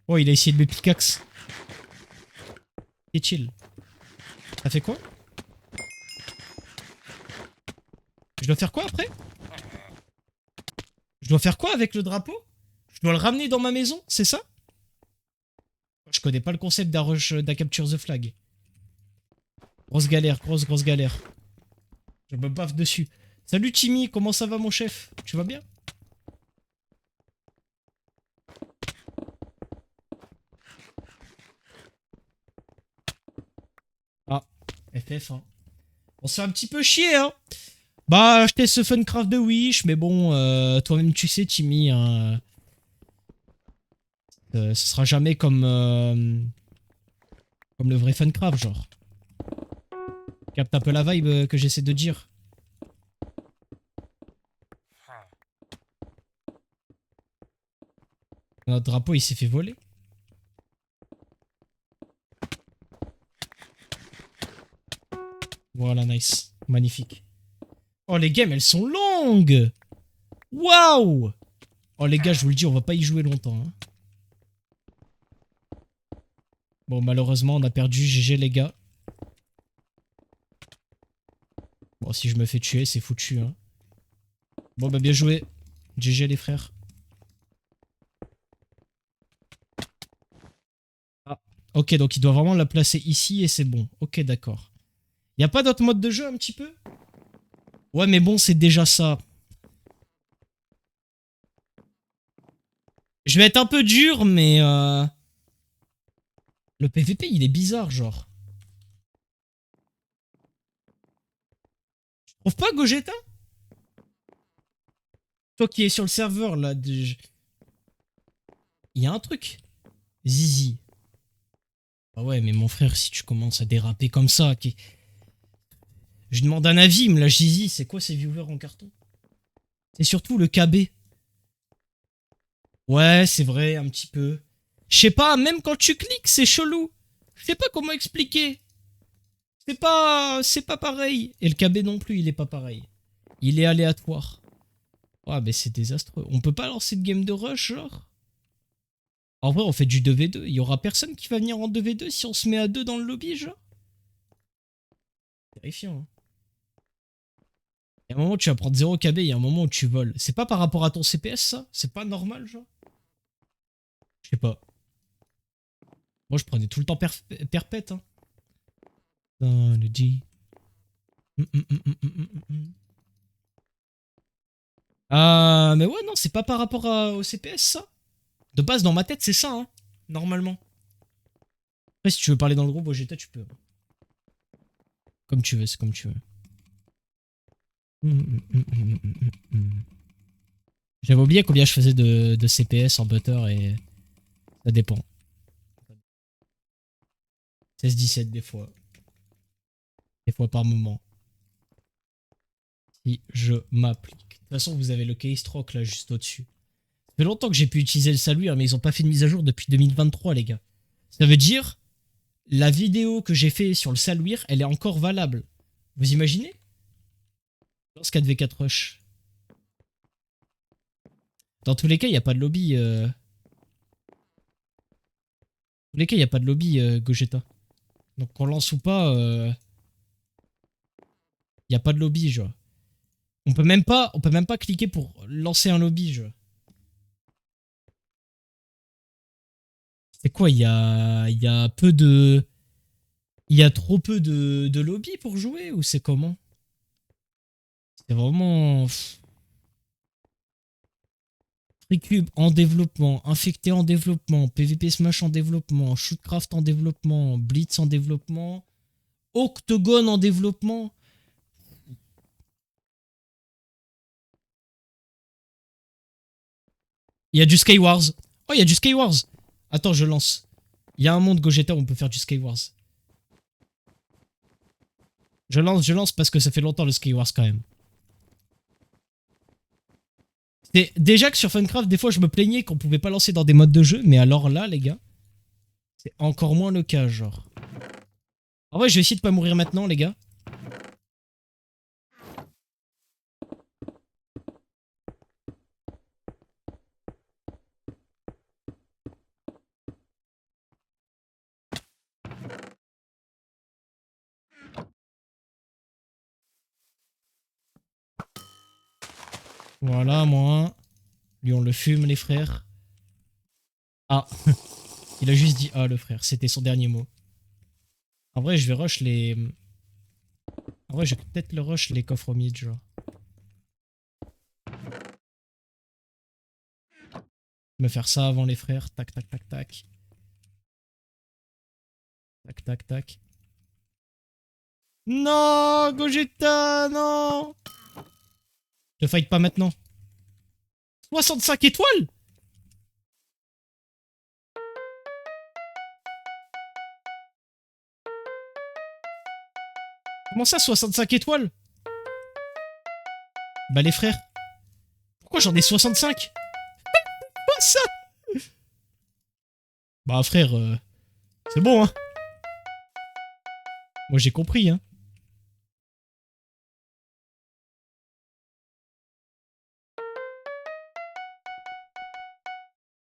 Oh, il a essayé de me pickaxe. Et chill. Ça fait quoi? Je dois faire quoi après? Je dois faire quoi avec le drapeau? Je dois le ramener dans ma maison, c'est ça? Je connais pas le concept d'un capture the flag. Grosse galère, grosse galère. Je me baffe dessus. Salut Timmy, comment ça va mon chef? Tu vas bien? Ah, FF, hein. On se fait un petit peu chier, hein. Bah, acheter ce Funcraft de Wish, mais bon, toi-même tu sais, Timmy, hein, ce sera jamais comme le vrai Funcraft, genre. Capte un peu la vibe que j'essaie de dire. Notre drapeau, il s'est fait voler. Voilà, nice. Magnifique. Oh, les games, elles sont longues. Waouh. Oh, les gars, je vous le dis, on va pas y jouer longtemps, hein. Bon, malheureusement, on a perdu. GG, les gars. Bon, si je me fais tuer, c'est foutu, hein. Bon, bah, bien joué. GG, les frères. Ah. Ok, donc il doit vraiment la placer ici et c'est bon. Ok, d'accord. Y a pas d'autre mode de jeu, un petit peu? Ouais, mais bon, c'est déjà ça. Je vais être un peu dur, mais... Le PVP, il est bizarre, genre. Tu trouves pas, Gogeta? Toi qui es sur le serveur, là, il y a un truc. Zizi. Ah ouais, mais mon frère, si tu commences à déraper comme ça, Je demande un avis, il me lâche Zizi. C'est quoi ces viewers en carton? C'est surtout le KB. Ouais, c'est vrai, un petit peu. Je sais pas, même quand tu cliques, c'est chelou. Je sais pas comment expliquer. C'est pas pareil. Et le KB non plus, il est pas pareil. Il est aléatoire. Ouais, mais c'est désastreux. On peut pas lancer de game de rush, genre? En vrai, on fait du 2v2. Il y aura personne qui va venir en 2v2 si on se met à 2 dans le lobby, genre? Terrifiant, hein. Il y a un moment où tu vas prendre 0 KB, il y a un moment où tu voles. C'est pas par rapport à ton CPS, ça? C'est pas normal, genre? Je sais pas. Moi, je prenais tout le temps perpète, hein. Dans le G. Mais ouais, non, c'est pas par rapport au CPS, ça. De base, dans ma tête, c'est ça, hein. Normalement. Après, si tu veux parler dans le groupe Vegeta, tu peux. Comme tu veux, c'est comme tu veux. J'avais oublié combien je faisais de CPS en butter et ça dépend. 16-17 des fois. Des fois par moment. Si je m'applique. De toute façon, vous avez le keystroke là juste au-dessus. Ça fait longtemps que j'ai pu utiliser le saluire, mais ils ont pas fait de mise à jour depuis 2023, les gars. Ça veut dire, la vidéo que j'ai fait sur le saluire, elle est encore valable. Vous imaginez? Lance 4v4 rush. Dans tous les cas, il n'y a pas de lobby. Dans tous les cas, il n'y a pas de lobby, Gogeta. Donc qu'on lance ou pas, il n'y a pas de lobby, genre. On peut même pas cliquer pour lancer un lobby, genre. C'est quoi, il y a peu de... Il y a trop peu de lobby pour jouer ou c'est comment? C'est vraiment... Freecube en développement, Infecté en développement, PvP Smash en développement, Shootcraft en développement, Blitz en développement, Octogone en développement. Il y a du Skywars. Oh, il y a du Skywars. Attends, je lance. Il y a un monde Gogeta où on peut faire du Skywars. Je lance parce que ça fait longtemps le Skywars quand même. Déjà que sur Funcraft, des fois je me plaignais qu'on pouvait pas lancer dans des modes de jeu, mais alors là, les gars, c'est encore moins le cas, genre. En vrai, je vais essayer de pas mourir maintenant, les gars. Voilà, moi. Lui, on le fume, les frères. Ah, il a juste dit ah, le frère. C'était son dernier mot. En vrai, je vais rush les... En vrai, je vais peut-être le rush les coffres au mid, genre. Me faire ça avant les frères. Tac, tac, tac, tac. Tac, tac, tac. Non, Gogeta, non. Je fight pas maintenant. 65 étoiles. Comment ça, 65 étoiles? Bah les frères. Pourquoi j'en ai 65? Quoi ça? Bah frère, c'est bon, hein. Moi j'ai compris, hein.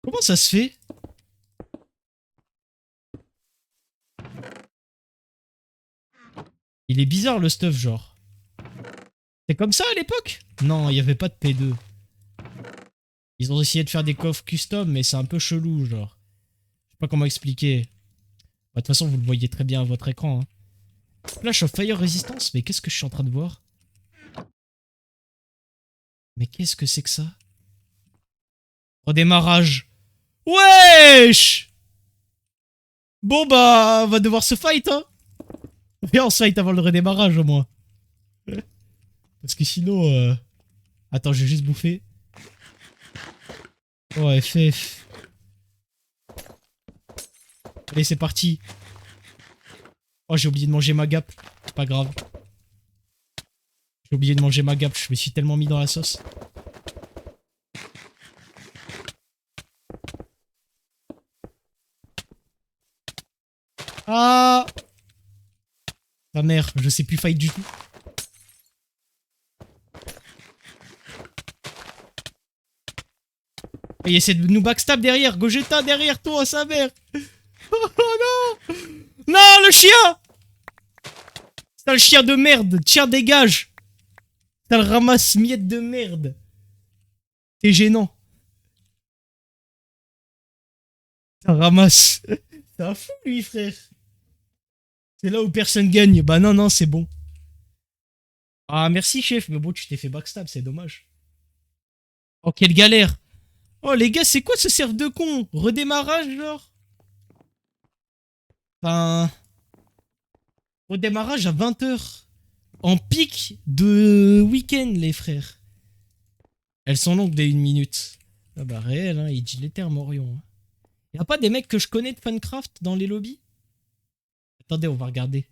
Comment ça se fait? Il est bizarre le stuff, genre. C'est comme ça à l'époque? Non, il n'y avait pas de P2. Ils ont essayé de faire des coffres custom, mais c'est un peu chelou, genre. Je sais pas comment expliquer. Bah, de toute façon, vous le voyez très bien à votre écran. Hein. Flash of Fire Resistance, mais qu'est-ce que je suis en train de voir? Mais qu'est-ce que c'est que ça? Redémarrage. Wesh! Bon bah, on va devoir se fight, hein. Viens, on se fight avant le redémarrage, au moins. Parce que sinon... Attends, je vais juste bouffer. Oh, FF. Allez, c'est parti. Oh, j'ai oublié de manger ma gap. C'est pas grave. J'ai oublié de manger ma gap, je me suis tellement mis dans la sauce. Ah! Ta mère, je sais plus fight du tout. Et il essaie de nous backstab derrière. Gogeta derrière toi, sa mère. Oh non! Non, le chien! C'est le chien de merde. Tiens, dégage. T'as le ramasse-miettes de merde. C'est gênant. Ça ramasse. C'est un fou, lui, frère. C'est là où personne gagne. Bah non, non, c'est bon. Ah, merci, chef. Mais bon, tu t'es fait backstab, c'est dommage. Oh, quelle galère. Oh, les gars, c'est quoi ce serve de con? Redémarrage, genre? Enfin... Redémarrage à 20h. En pic de week-end, les frères. Elles sont longues des 1 minute. Ah bah réel, hein, il dit les termes Orion. Y'a pas des mecs que je connais de Funcraft dans les lobbies? Attendez, on va regarder.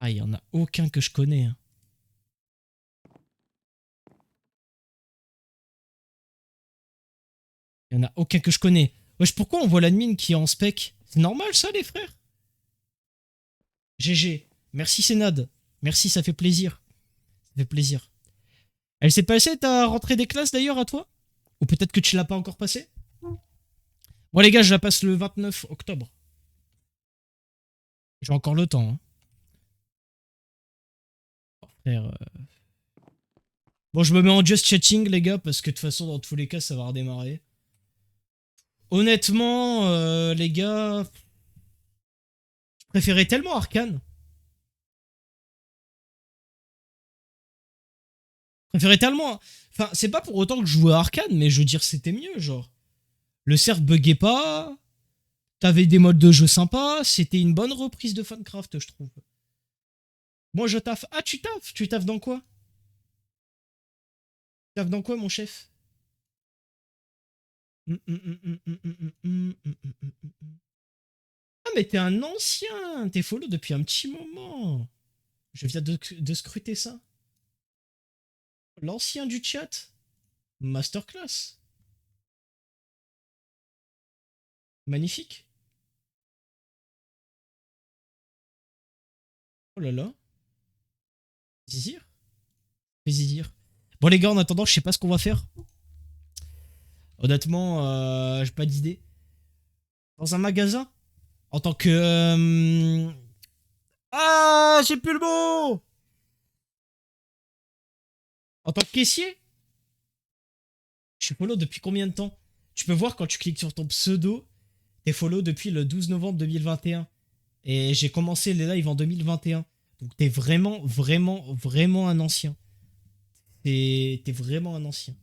Ah, y'en a aucun que je connais. Hein. Y'en a aucun que je connais. Wesh, pourquoi on voit l'admin qui est en spec? C'est normal ça, les frères? GG. Merci Sénad. Merci, ça fait plaisir. Ça fait plaisir. Elle s'est passée ta rentrée des classes d'ailleurs à toi? Ou peut-être que tu l'as pas encore passée? Bon les gars, je la passe le 29 octobre. J'ai encore le temps. Hein. Oh, frère. Bon, je me mets en just chatting les gars, parce que de toute façon, dans tous les cas, ça va redémarrer. Honnêtement, les gars... Je préférais tellement Arcane. Je préférais tellement... Enfin, c'est pas pour autant que je jouais à Arcane, mais je veux dire, c'était mieux, genre. Le cerf buguait pas. T'avais des modes de jeu sympas. C'était une bonne reprise de Funcraft, je trouve. Moi, je taffe. Ah, tu taffes? Tu taffes dans quoi? Tu taffes dans quoi, mon chef? Ah, mais t'es un ancien. T'es follow depuis un petit moment. Je viens de scruter ça. L'ancien du chat. Masterclass. Magnifique. Oh là là. Zizir. Zizir. Bon les gars, en attendant, je sais pas ce qu'on va faire. Honnêtement, j'ai pas d'idée. Dans un magasin? En tant que... Ah, j'ai plus le mot. En tant que caissier? Je suis follow depuis combien de temps? Tu peux voir quand tu cliques sur ton pseudo, t'es follow depuis le 12 novembre 2021. Et j'ai commencé les lives en 2021. Donc t'es vraiment, vraiment, vraiment un ancien. T'es vraiment un ancien.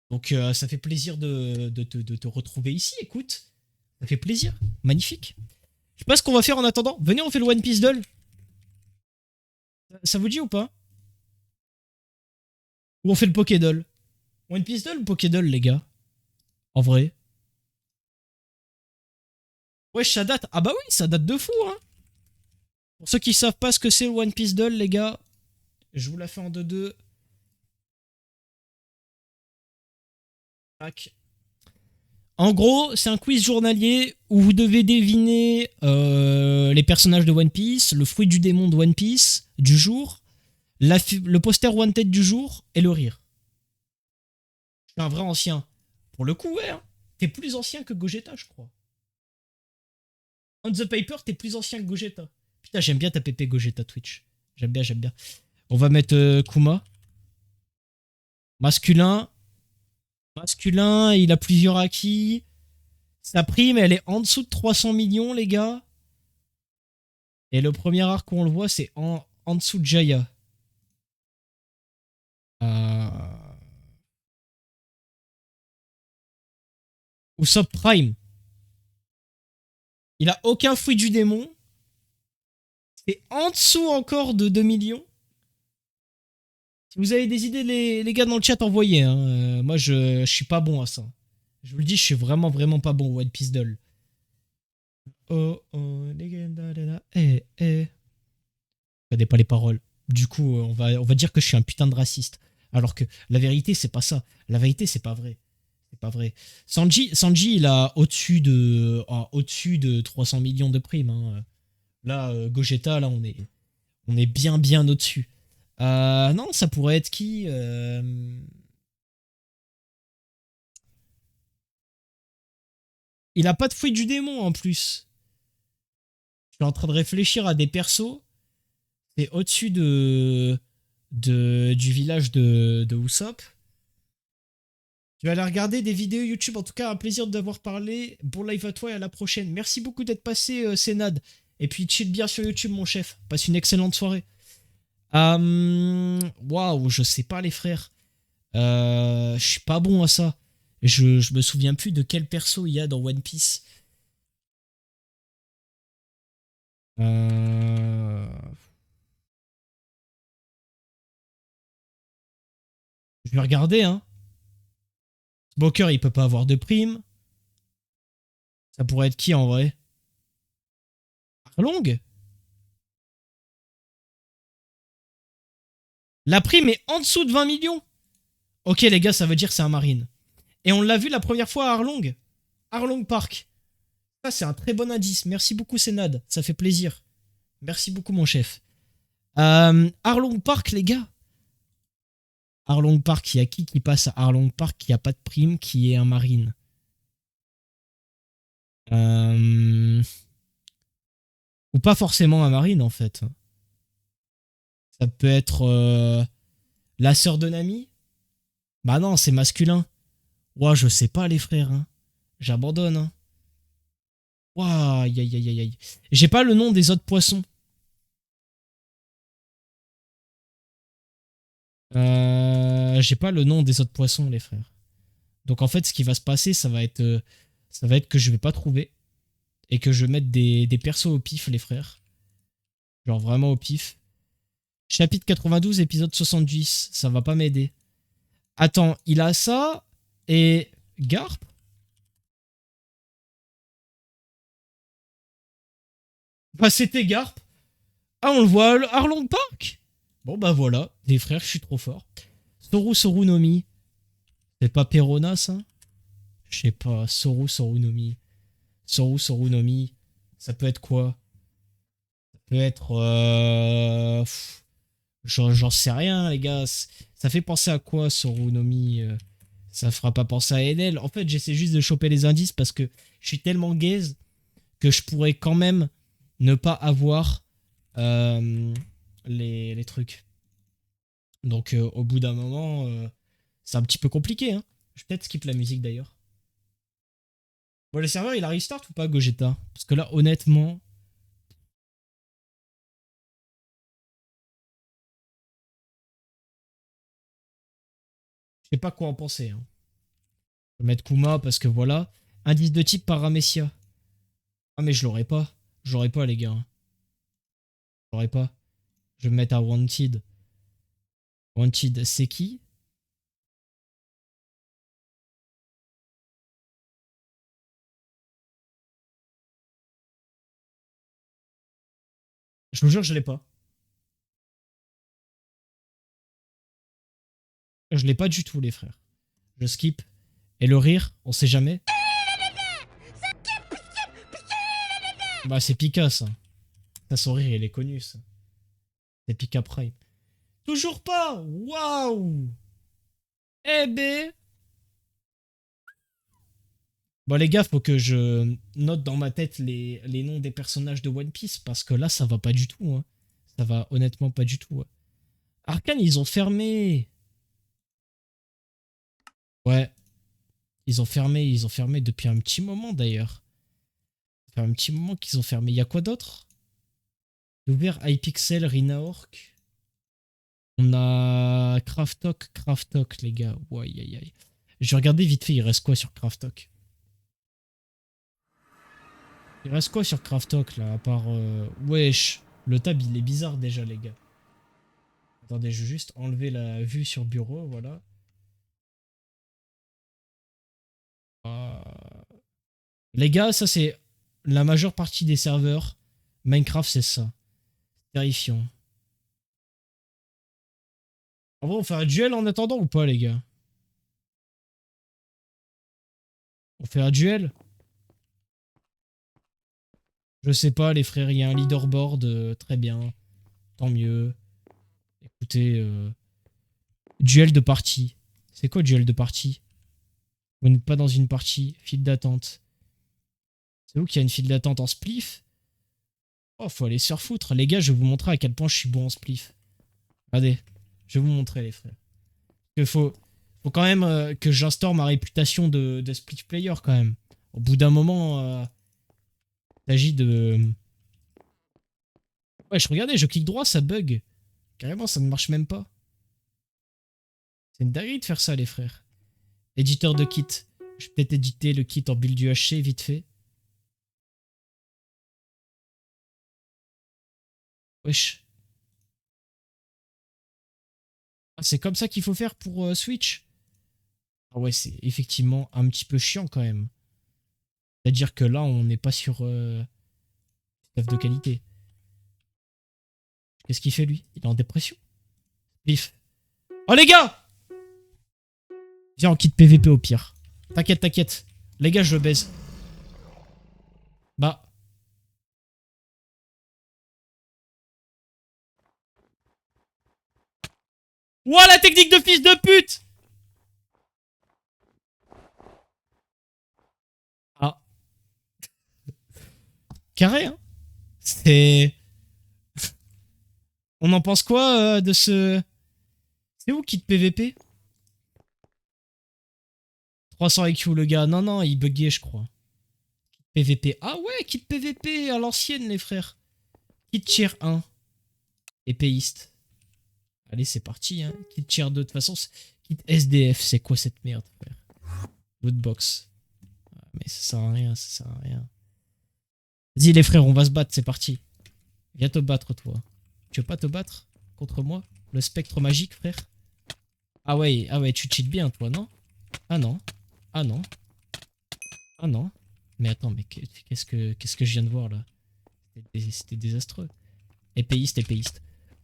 Donc ça fait plaisir de te retrouver ici, écoute. Ça fait plaisir. Magnifique. Je sais pas ce qu'on va faire en attendant. Venez, on fait le One Piece Doll. Ça vous dit ou pas? Ou on fait le Pokédoll? One Piece Doll ou Pokédoll, les gars? En vrai. Wesh, ça date. Ah bah oui, ça date de fou, hein. Pour ceux qui savent pas ce que c'est le One Piece Doll, les gars, je vous la fais en 2-2. Tac. En gros, c'est un quiz journalier où vous devez deviner les personnages de One Piece, le fruit du démon de One Piece du jour, le poster Wanted du jour et le rire. Je suis un vrai ancien. Pour le coup, ouais, hein. T'es plus ancien que Gogeta, je crois. On the paper, t'es plus ancien que Gogeta. Putain, j'aime bien ta pépé Gogeta Twitch. J'aime bien, j'aime bien. On va mettre Kuma. Masculin. Masculin, il a plusieurs acquis. Sa prime, elle est en dessous de 300 millions, les gars. Et le premier arc où on le voit, c'est en dessous de Jaya. Usopp Prime. Il a aucun fruit du démon. C'est en dessous encore de 2 millions. Si vous avez des idées, les gars dans le chat, envoyez. Hein. Moi, je suis pas bon à ça. Je vous le dis, je suis vraiment, vraiment pas bon au One Piece Doll. oh, oh, legendadena, eh. Je connais pas les paroles. Du coup, on va dire que je suis un putain de raciste. Alors que la vérité, c'est pas ça. La vérité, c'est pas vrai. C'est pas vrai. Sanji, il a au-dessus de 300 millions de primes, hein. Là, Gogeta, là, on est bien, bien au-dessus. Non, ça pourrait être qui Il a pas de fouille du démon en plus. Je suis en train de réfléchir à des persos. C'est au-dessus du village de Usopp. Tu vas aller regarder des vidéos YouTube. En tout cas, un plaisir d'avoir parlé. Bon live à toi et à la prochaine. Merci beaucoup d'être passé, Sénad. Et puis, chill bien sur YouTube, mon chef. Passe une excellente soirée. Waouh, je sais pas, les frères. Je suis pas bon à ça. Je me souviens plus de quel perso il y a dans One Piece. Euh... Je vais regarder, hein. Smoker, il peut pas avoir de prime. Ça pourrait être qui en vrai? Arlong? La prime est en dessous de 20 millions. Ok, les gars, ça veut dire que c'est un marine. Et on l'a vu la première fois à Arlong. Arlong Park. Ça, c'est un très bon indice. Merci beaucoup, Sénad. Ça fait plaisir. Merci beaucoup, mon chef. Arlong Park, les gars. Arlong Park, il y a qui passe à Arlong Park qui a pas de prime, qui est un marine? Euh, Ou pas forcément un marine, en fait. Ça peut être la sœur de Nami. Bah non, c'est masculin. Ouah, je sais pas, les frères, hein. J'abandonne, hein. Ouah, aïe, aïe, aïe, aïe. J'ai pas le nom des autres poissons. J'ai pas le nom des autres poissons, les frères. Donc en fait, ce qui va se passer, ça va être que je vais pas trouver et que je vais mettre des persos au pif, les frères. Genre vraiment au pif. Chapitre 92, épisode 70. Ça va pas m'aider. Attends, il a ça et Garp. Bah c'était Garp. Ah, on le voit à Arlong Park. Bon bah voilà, les frères, je suis trop fort. Soru Nomi. C'est pas Perona, ça? Je sais pas. Soru Nomi. Soru Nomi. Ça peut être quoi? Ça peut être... J'en sais rien, les gars. Ça fait penser à quoi, Soru Nomi? Ça fera pas penser à Enel. En fait, j'essaie juste de choper les indices parce que je suis tellement gaze que je pourrais quand même ne pas avoir euh, les trucs. Donc, au bout d'un moment, c'est un petit peu compliqué, hein. Je vais peut-être skip la musique d'ailleurs. Bon, le serveur, il a restart ou pas, Gogeta? Parce que là, honnêtement, je sais pas quoi en penser, hein. Je vais mettre Kuma parce que voilà. Indice de type Paramecia. Ah, mais je l'aurais pas. Je l'aurais pas, les gars, hein. Je l'aurais pas. Je vais me mettre à Wanted. Wanted, c'est qui? Je vous jure, je l'ai pas. Je l'ai pas du tout, les frères. Je skip. Et le rire, on sait jamais. Bah, c'est Pika, ça. Ça, son rire, il est connu, ça. C'est Pika Prime. Toujours pas. Waouh. Eh ben. Bon, les gars, faut que je note dans ma tête les noms des personnages de One Piece parce que là, ça va pas du tout, hein. Ça va honnêtement pas du tout, hein. Arcane, ils ont fermé. Ouais, ils ont fermé depuis un petit moment d'ailleurs. Ça fait un petit moment qu'ils ont fermé. Il y a quoi d'autre? Ouvert Hypixel, Rinaorc. On a Kraftok, les gars. Ouais, aïe, aïe, aïe. Je vais regarder vite fait, il reste quoi sur Kraftok? Il reste quoi sur Kraftok là, à part. Wesh, le tab il est bizarre déjà, les gars. Attendez, je vais juste enlever la vue sur bureau, voilà. Euh, Les gars, ça c'est. la majeure partie des serveurs, Minecraft, c'est ça. Terrifiant. En vrai, on fait un duel en attendant ou pas, les gars? On fait un duel? Je sais pas, les frères, il y a un leaderboard. Très bien. Tant mieux. Écoutez, duel de partie. C'est quoi duel de partie? Vous n'êtes pas dans une partie. File d'attente. C'est où qu'il y a une file d'attente en spliff? Oh, faut aller se faire foutre. Les gars, je vais vous montrer à quel point je suis bon en spliff. Regardez. Je vais vous montrer, les frères. Il faut quand même que j'instaure ma réputation de split player, quand même. Au bout d'un moment, il s'agit de... Ouais, regardez, je clique droit, ça bug. Carrément, ça ne marche même pas. C'est une dinguerie de faire ça, les frères. Éditeur de kit. Je vais peut-être éditer le kit en build UHC, vite fait. Wesh. Ah, c'est comme ça qu'il faut faire pour Switch. Ah ouais, c'est effectivement un petit peu chiant quand même. C'est-à-dire que là, on n'est pas sur stuff de qualité. Qu'est-ce qu'il fait, lui? Il est en dépression. Pif. Oh, les gars! Viens, en kit PVP au pire. T'inquiète, t'inquiète. Les gars, je le baise. Bah. Ouah, la technique de fils de pute! Ah. Carré, hein? C'est... On en pense quoi de ce... C'est où kit PVP? 300 IQ, le gars. Non, non, il buguait, je crois. PVP. Ah ouais, kit PVP à l'ancienne, les frères. Kit tier 1. Épéiste. Allez, c'est parti, hein. Kit tier 2. De toute façon, kit SDF. C'est quoi cette merde, frère? Lootbox. Ah, mais ça sert à rien, ça sert à rien. Vas-y, les frères, on va se battre, c'est parti. Viens te battre, toi. Tu veux pas te battre contre moi? Le spectre magique, frère? Ah ouais, tu cheats bien, toi, non? Ah non. Ah non. Ah non. Mais attends, mais qu'est-ce que je viens de voir, là? C'était désastreux. Épéiste, épéiste.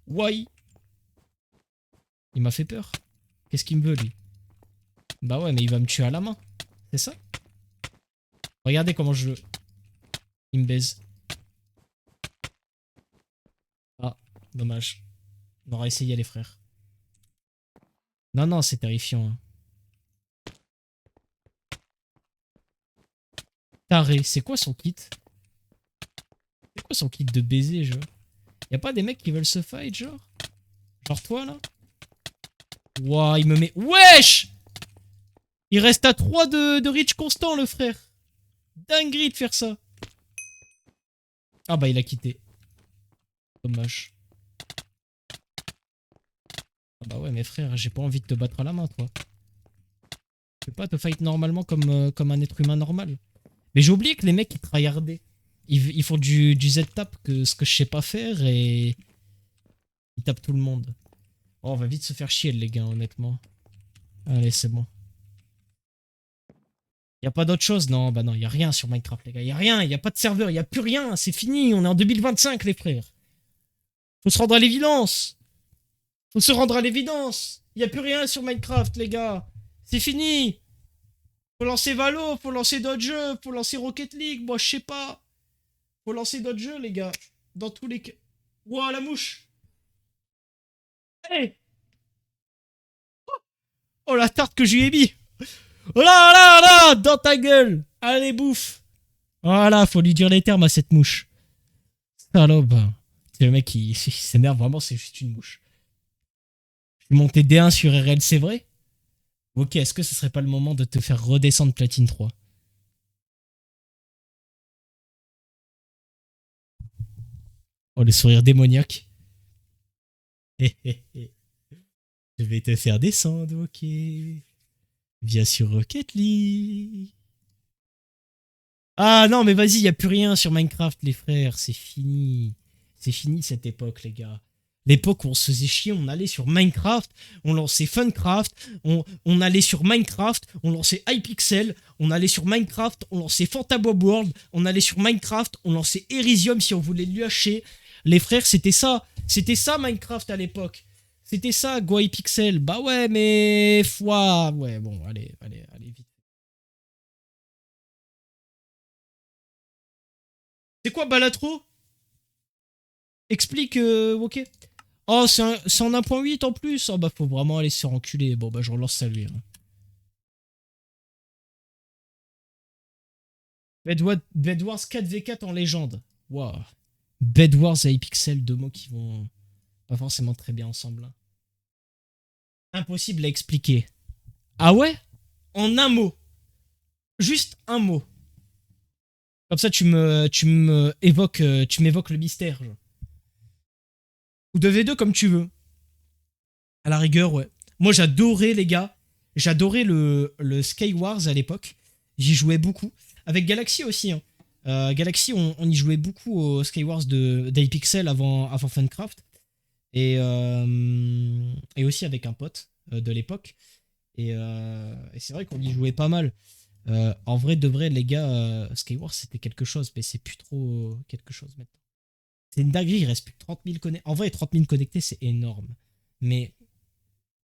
Why? Il m'a fait peur. Qu'est-ce qu'il me veut, lui? Bah ouais, mais il va me tuer à la main. C'est ça? Regardez comment je... Il me baise. Ah, dommage. On aura essayé, les frères. Non, non, c'est terrifiant. Hein. Taré, c'est quoi son kit? C'est quoi son kit de baiser, genre? Y'a pas des mecs qui veulent se fight, genre? Genre toi, là? Ouah, il me met... Wesh! Il reste à 3 de reach constant, le frère. Dinguerie de faire ça. Ah bah, il a quitté. Dommage. Ah bah ouais, mais frère, j'ai pas envie de te battre à la main, toi. Tu peux pas te fight normalement comme un être humain normal. Mais j'ai oublié que les mecs, ils tryhardaient. Ils font du Z-tap, ce que je sais pas faire, et... Ils tapent tout le monde. Oh, on va vite se faire chier, les gars, honnêtement. Allez, c'est bon. Y a pas d'autre chose? Non, bah non, y a rien sur Minecraft, les gars. Y a rien, y a pas de serveur, y a plus rien. C'est fini, on est en 2025, les frères. Faut se rendre à l'évidence. Faut se rendre à l'évidence. Y a plus rien sur Minecraft, les gars. C'est fini. Faut lancer Valo, faut lancer d'autres jeux, faut lancer Rocket League, moi je sais pas. Faut lancer d'autres jeux, les gars. Dans tous les cas. Ouah, la mouche. Hey. Oh, la tarte que je lui ai mis. Oh là là là, dans ta gueule. Allez, bouffe. Voilà, faut lui dire les termes à cette mouche. Salope. C'est le mec qui s'énerve vraiment, c'est juste une mouche. Je suis monté D1 sur RL, c'est vrai? Ok, est-ce que ce serait pas le moment de te faire redescendre platine 3? Oh, le sourire démoniaque. Je vais te faire descendre, ok. Viens sur Rocket League. Ah non, mais vas-y, y a plus rien sur Minecraft, les frères. C'est fini. C'est fini cette époque, les gars. L'époque où on se faisait chier, on allait sur Minecraft, on lançait Funcraft, on allait sur Minecraft, on lançait Hypixel, on allait sur Minecraft, on lançait Fantabob World, on allait sur Minecraft, on lançait Elysium si on voulait lui lâcher. Les frères, c'était ça. C'était ça Minecraft à l'époque. C'était ça, Go Hypixel. Bah ouais, mais... Ouais, bon, allez, vite. C'est quoi Balatro? Explique, ok. Oh, c'est en 1.8 en plus. Oh bah faut vraiment aller se faire enculer. Bon bah je relance ça lui. Hein. Bedwars 4v4 en légende. Waouh. Bedwars et Hypixel, deux mots qui vont pas forcément très bien ensemble. Hein. Impossible à expliquer. Ah ouais? En un mot. Juste un mot. Comme ça tu m'évoques le mystère. Genre. Ou 2v2 comme tu veux. À la rigueur, ouais. Moi j'adorais les gars. J'adorais le Skywars à l'époque. J'y jouais beaucoup. Avec Galaxy aussi. Hein. Galaxy, on y jouait beaucoup au Skywars d'Hypixel avant Funcraft. Et aussi avec un pote de l'époque. Et c'est vrai qu'on y jouait pas mal. En vrai, de vrai, les gars, Skywars c'était quelque chose, mais c'est plus trop quelque chose maintenant. C'est une dinguerie, il reste plus que 30 000 connectés. En vrai, 30 000 connectés, c'est énorme. Mais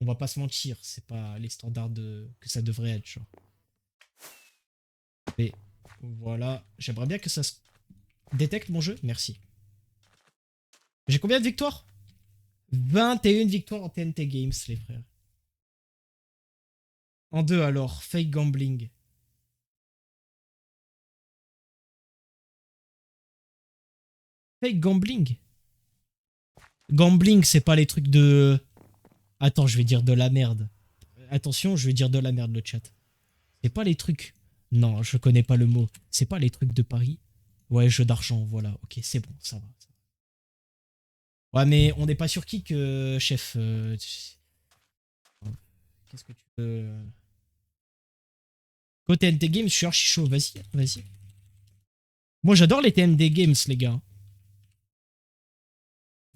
on va pas se mentir, c'est pas les standards que ça devrait être. Genre. Et voilà, j'aimerais bien que ça se détecte mon jeu, merci. J'ai combien de victoires? 21 victoires en TNT Games, les frères. En deux alors, fake gambling. Fake gambling? Gambling, c'est pas les trucs de... Attends, je vais dire de la merde. Attention, je vais dire de la merde le chat. C'est pas les trucs... Non, je connais pas le mot. C'est pas les trucs de Paris. Ouais, jeu d'argent, voilà. Ok, c'est bon, ça va. Ouais, mais on n'est pas sur qui que, chef. Qu'est-ce que tu veux... Côté TNT Games, je suis archi chaud. Vas-y, vas-y. Moi, j'adore les TNT Games, les gars.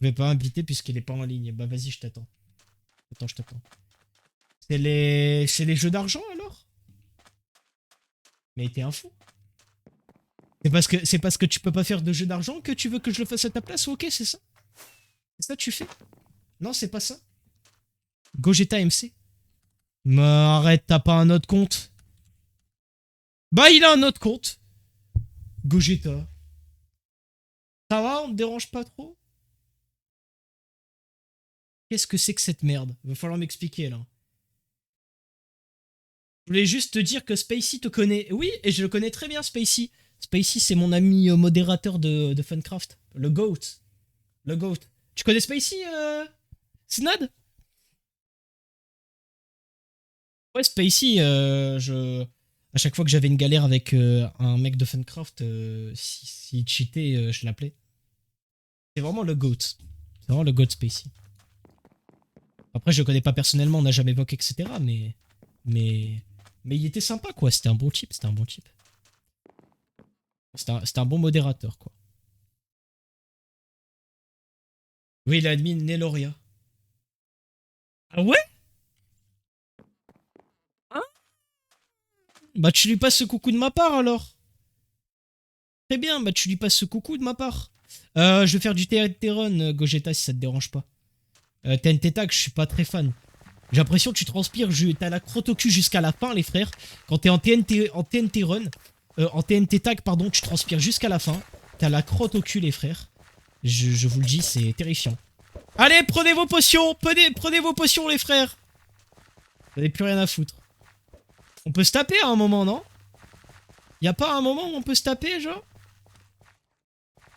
Je vais pas inviter puisqu'il est pas en ligne. Bah, vas-y, je t'attends. Attends, je t'attends. C'est les jeux d'argent, alors? Mais t'es un fou. C'est parce que tu peux pas faire de jeu d'argent que tu veux que je le fasse à ta place? Ok, c'est ça. C'est ça que tu fais? Non, c'est pas ça. Gogeta MC. Mais arrête, t'as pas un autre compte? Bah, il a un autre compte. Gogeta. Ça va, on te dérange pas trop? Qu'est-ce que c'est que cette merde? Va falloir m'expliquer, là. Je voulais juste te dire que Spacey te connaît. Oui, et je le connais très bien, Spacey. Spacey, c'est mon ami modérateur de Funcraft. Le GOAT. Le GOAT. Tu connais Spacey, Snad? Ouais, Spacey, à chaque fois que j'avais une galère avec un mec de Funcraft, s'il cheatait, je l'appelais. C'est vraiment le GOAT. C'est vraiment le GOAT Spacey. Après, je le connais pas personnellement, on n'a jamais évoqué, etc. Mais, mais il était sympa, quoi. C'était un bon type, c'était un bon type. C'était un bon modérateur, quoi. Oui, il a admis Neloria. Ah ouais? Hein? Bah, tu lui passes ce coucou de ma part, alors. Très bien, bah, tu lui passes ce coucou de ma part. Je vais faire du TNT Run, Gogeta, si ça te dérange pas. TNT Tag, je suis pas très fan. J'ai l'impression que tu transpires, t'as la crotte au cul jusqu'à la fin, les frères. Quand t'es en TNT Run, en TNT Tag, pardon, tu transpires jusqu'à la fin. T'as la crotte au cul, les frères. Je vous le dis, c'est terrifiant. Allez, prenez vos potions, prenez vos potions, les frères. Vous n'avez plus rien à foutre. On peut se taper à un moment, non? Y a pas un moment où on peut se taper, genre?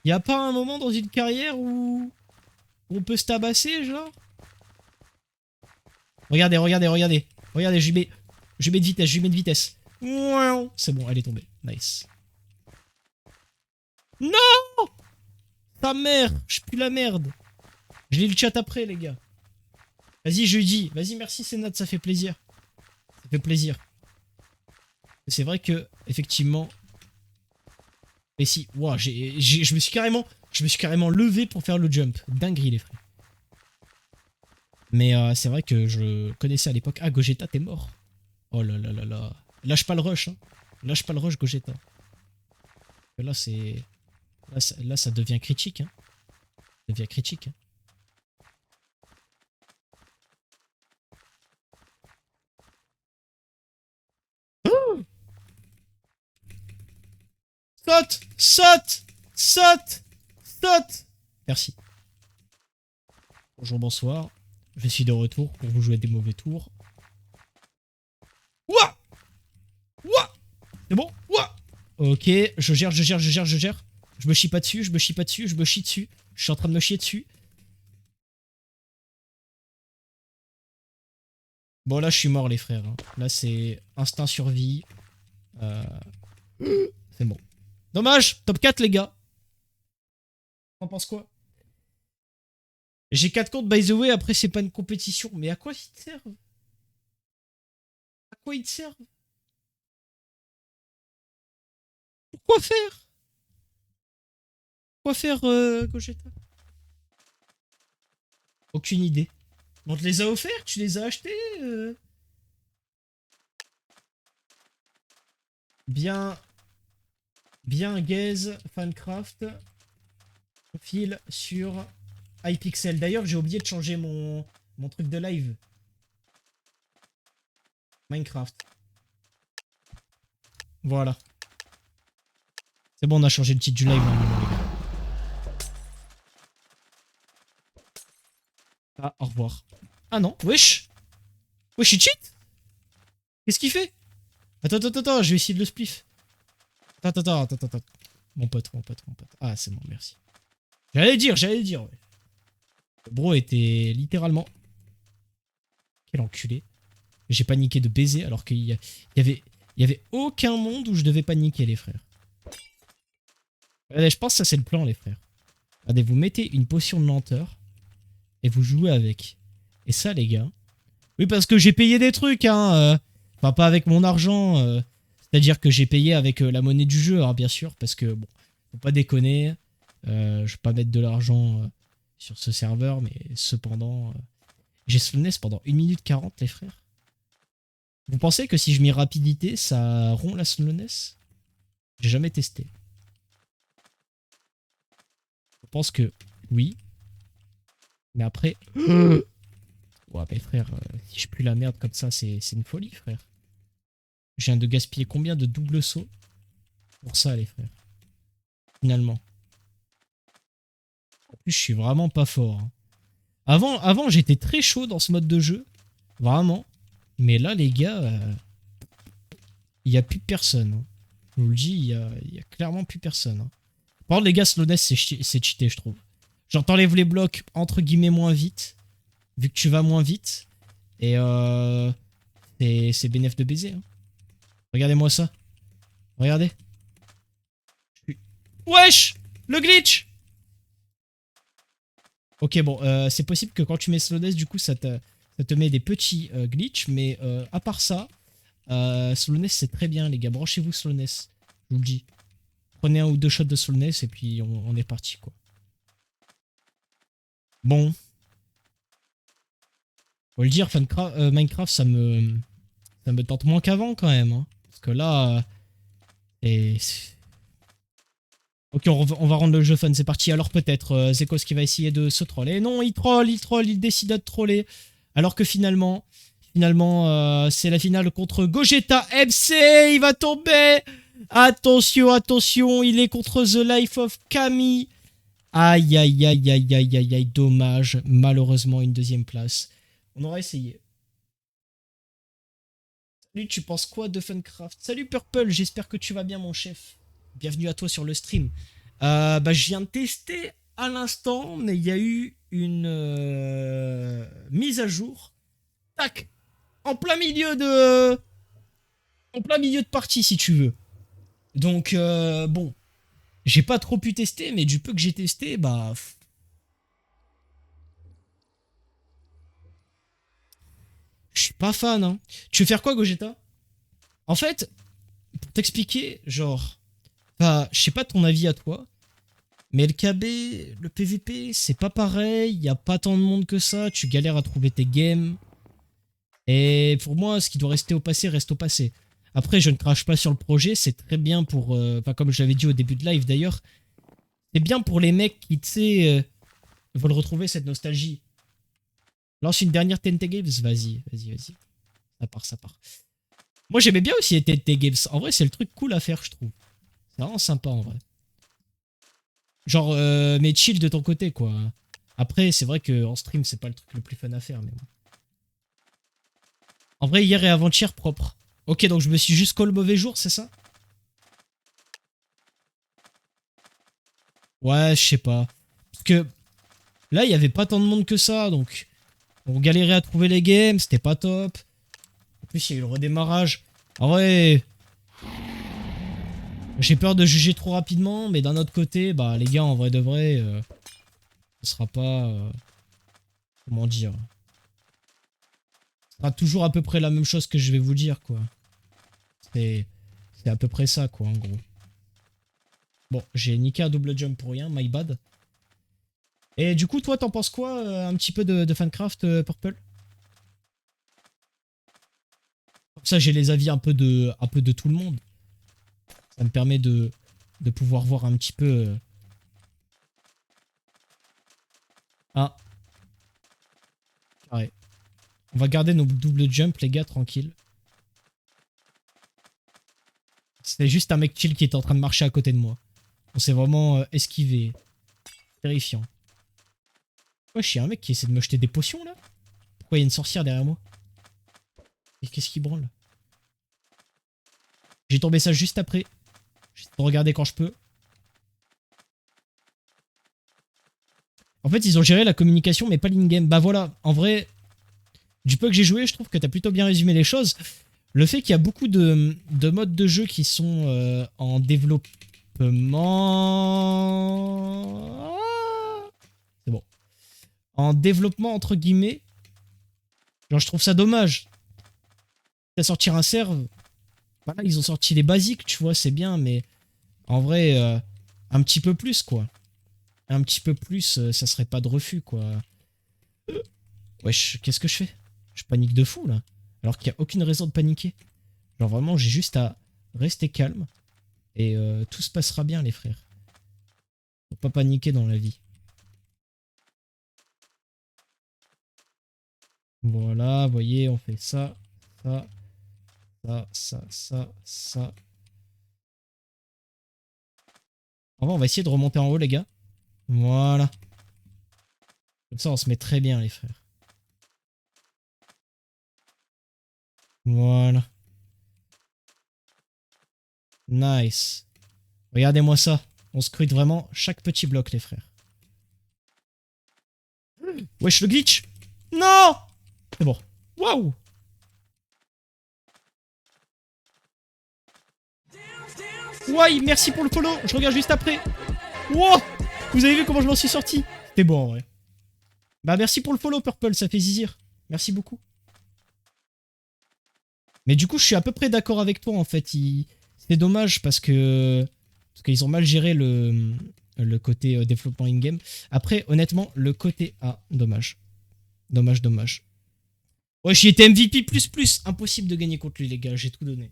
Y a pas un moment dans une carrière où on peut se tabasser, genre? Regardez, regardez, regardez. Regardez, je lui mets de vitesse, je lui mets de vitesse. C'est bon, elle est tombée. Nice. Non! Ta mère, je pue la merde. Je lis le chat après, les gars. Vas-y, je lui dis. Vas-y, merci, Sénat, ça fait plaisir. Ça fait plaisir. C'est vrai que, effectivement... Mais si, wow, je me suis carrément levé pour faire le jump. Dinguerie, les frères. Mais c'est vrai que je connaissais à l'époque. Ah, Gogeta, t'es mort. Oh là là là là. Lâche pas le rush, hein. Lâche pas le rush, Gogeta. Là, c'est. Là, ça devient critique, hein. Ça devient critique, hein. Saute! Saute! Saute! Saute! Merci. Bonjour, bonsoir. Je suis de retour pour vous jouer des mauvais tours. Ouah! Ouah! C'est bon? Ouah! Ok, je gère, je gère, je gère, je gère. Je me chie pas dessus, je me chie pas dessus, je me chie dessus. Je suis en train de me chier dessus. Bon, là, je suis mort, les frères, hein. Là, c'est instinct survie. Euh... C'est bon. Dommage! Top 4, les gars. T'en penses quoi? J'ai 4 comptes, by the way, après, c'est pas une compétition. Mais à quoi ils te servent? À quoi ils te servent? Quoi faire? Quoi faire, Gogeta? Aucune idée. On te les a offerts? Tu les as achetés? Bien, bien gaze, fancraft, profil sur iPixel. D'ailleurs, j'ai oublié de changer mon truc de live. Minecraft. Voilà. C'est bon, on a changé le titre du live, normalement, les gars. Ah, au revoir. Ah non, wesh. Wesh, il cheat? Qu'est-ce qu'il fait? Attends, attends, attends, je vais essayer de le spliff. Attends, attends, attends, attends. Mon pote, mon pote, mon pote. Ah, c'est bon, merci. J'allais dire, ouais. Le bro était littéralement... Quel enculé. J'ai paniqué de baiser alors qu'il y avait aucun monde où je devais paniquer, les frères. Allez, je pense que ça, c'est le plan, les frères. Regardez, vous mettez une potion de lenteur et vous jouez avec. Et ça, les gars... Oui, parce que j'ai payé des trucs, hein. Enfin, pas avec mon argent. C'est-à-dire que j'ai payé avec la monnaie du jeu, hein, bien sûr. Parce que, bon, faut pas déconner. Je vais pas mettre de l'argent sur ce serveur, mais cependant... j'ai slowness pendant 1 minute 40, les frères. Vous pensez que si je mets rapidité, ça rompt la slowness? J'ai jamais testé. Je pense que oui. Mais après... Ouais, mais frère, si je pue la merde comme ça, c'est une folie, frère. Je viens de gaspiller combien de doubles sauts pour ça, les frères? Finalement. En plus, je suis vraiment pas fort, hein. Avant j'étais très chaud dans ce mode de jeu. Vraiment. Mais là, les gars, il n'y a plus personne, hein. Je vous le dis, il y a clairement plus personne, hein. Par contre, les gars, slowness, c'est cheaté, je trouve. Genre, t'enlèves les blocs, entre guillemets, moins vite. Vu que tu vas moins vite. Et c'est bénéf de baiser, hein. Regardez-moi ça. Regardez. Wesh! Le glitch! Ok, bon, c'est possible que quand tu mets slowness, du coup, ça te met des petits glitches. Mais à part ça, slowness, c'est très bien, les gars. Branchez-vous slowness. Je vous le dis. Prenez 1 ou 2 shots de slowness et puis on est parti, quoi. Bon. Faut le dire, Minecraft, ça me tente moins qu'avant, quand même, hein. Parce que là... Ok, on va rendre le jeu fun, c'est parti. Alors peut-être Zekos qui va essayer de se troller. Non, il troll, il décide de troller. Alors que finalement, c'est la finale contre Gogeta MC. Il va tomber. Attention, attention, il est contre The Life of Camille. Aïe, aïe, aïe, aïe, aïe, aïe, aïe, dommage. Malheureusement, une 2e place. On aura essayé. Salut, tu penses quoi de Funcraft? Salut Purple, j'espère que tu vas bien, mon chef. Bienvenue à toi sur le stream. Je viens de tester à l'instant, mais il y a eu une mise à jour. Tac, en plein milieu de partie, si tu veux. Donc bon, j'ai pas trop pu tester, mais du peu que j'ai testé, bah je suis pas fan, hein. Tu veux faire quoi, Gogeta? En fait, pour t'expliquer, genre, bah, je sais pas ton avis à toi, Mais le KB, le PVP, c'est pas pareil. Il n'y a pas tant de monde que ça. Tu galères à trouver tes games. Et pour moi, ce qui doit rester au passé, reste au passé. Après, je ne crache pas sur le projet. C'est très bien pour... Enfin, comme je l'avais dit au début de live d'ailleurs. C'est bien pour les mecs qui, tu sais, veulent retrouver cette nostalgie. Lance une dernière TNT Games. Vas-y, vas-y, vas-y. Ça part, ça part. Moi, j'aimais bien aussi les TNT Games. En vrai, c'est le truc cool à faire, je trouve. C'est vraiment sympa, en vrai. Genre, mais chill de ton côté, quoi. Après, c'est vrai qu'en stream, c'est pas le truc le plus fun à faire, mais bon. En vrai, hier et avant-hier, propre. Ok, donc je me suis juste call le mauvais jour, c'est ça? Ouais, je sais pas. Parce que là, il y avait pas tant de monde que ça, donc on galérait à trouver les games, c'était pas top. En plus, il y a eu le redémarrage. En vrai, j'ai peur de juger trop rapidement, mais d'un autre côté, bah les gars, en vrai de vrai, ce sera pas... comment dire? Ce sera toujours à peu près la même chose que je vais vous dire, quoi. C'est à peu près ça, quoi, en gros. Bon, j'ai niqué un double jump pour rien, my bad. Et du coup, toi, t'en penses quoi un petit peu de Fancraft, Purple? Comme ça, j'ai les avis un peu de tout le monde. Ça me permet de pouvoir voir un petit peu... Ah, ouais. On va garder nos double jump, les gars, tranquille. C'était juste un mec chill qui était en train de marcher à côté de moi. On s'est vraiment esquivé. Terrifiant. Wesh, y'a un mec qui essaie de me jeter des potions, là? Pourquoi il y a une sorcière derrière moi? Et qu'est-ce qui branle? J'ai tombé ça juste après. J'essaie de regarder quand je peux. En fait, ils ont géré la communication, mais pas l'in-game. Bah voilà, en vrai, du peu que j'ai joué, je trouve que t'as plutôt bien résumé les choses. Le fait qu'il y a beaucoup de modes de jeu qui sont en développement... C'est bon. En développement, entre guillemets. Genre, je trouve ça dommage. À sortir un serve, voilà, ils ont sorti les basiques, tu vois, c'est bien, mais en vrai, un petit peu plus, quoi. Un petit peu plus, ça serait pas de refus, quoi. Wesh, qu'est-ce que je fais? Je panique de fou, là. Alors qu'il n'y a aucune raison de paniquer. Genre, vraiment, j'ai juste à rester calme. Et tout se passera bien, les frères. Faut pas paniquer dans la vie. Voilà, vous voyez, on fait ça, ça, ça. En vrai, on va essayer de remonter en haut, les gars. Voilà. Comme ça, on se met très bien, les frères. Voilà. Nice. Regardez-moi ça. On scrute vraiment chaque petit bloc, les frères. Wesh, le glitch. Non. C'est bon. Waouh. Ouais, merci pour le follow. Je regarde juste après. Wow. Vous avez vu comment je m'en suis sorti? C'était bon, en vrai. Bah, merci pour le follow, Purple. Ça fait zizir. Merci beaucoup. Mais du coup, je suis à peu près d'accord avec toi, en fait. C'est dommage parce que... Parce qu'ils ont mal géré le côté développement in-game. Après, honnêtement, le côté... Ah, dommage. Dommage, dommage. Ouais, j'y étais MVP++. Impossible de gagner contre lui, les gars. J'ai tout donné.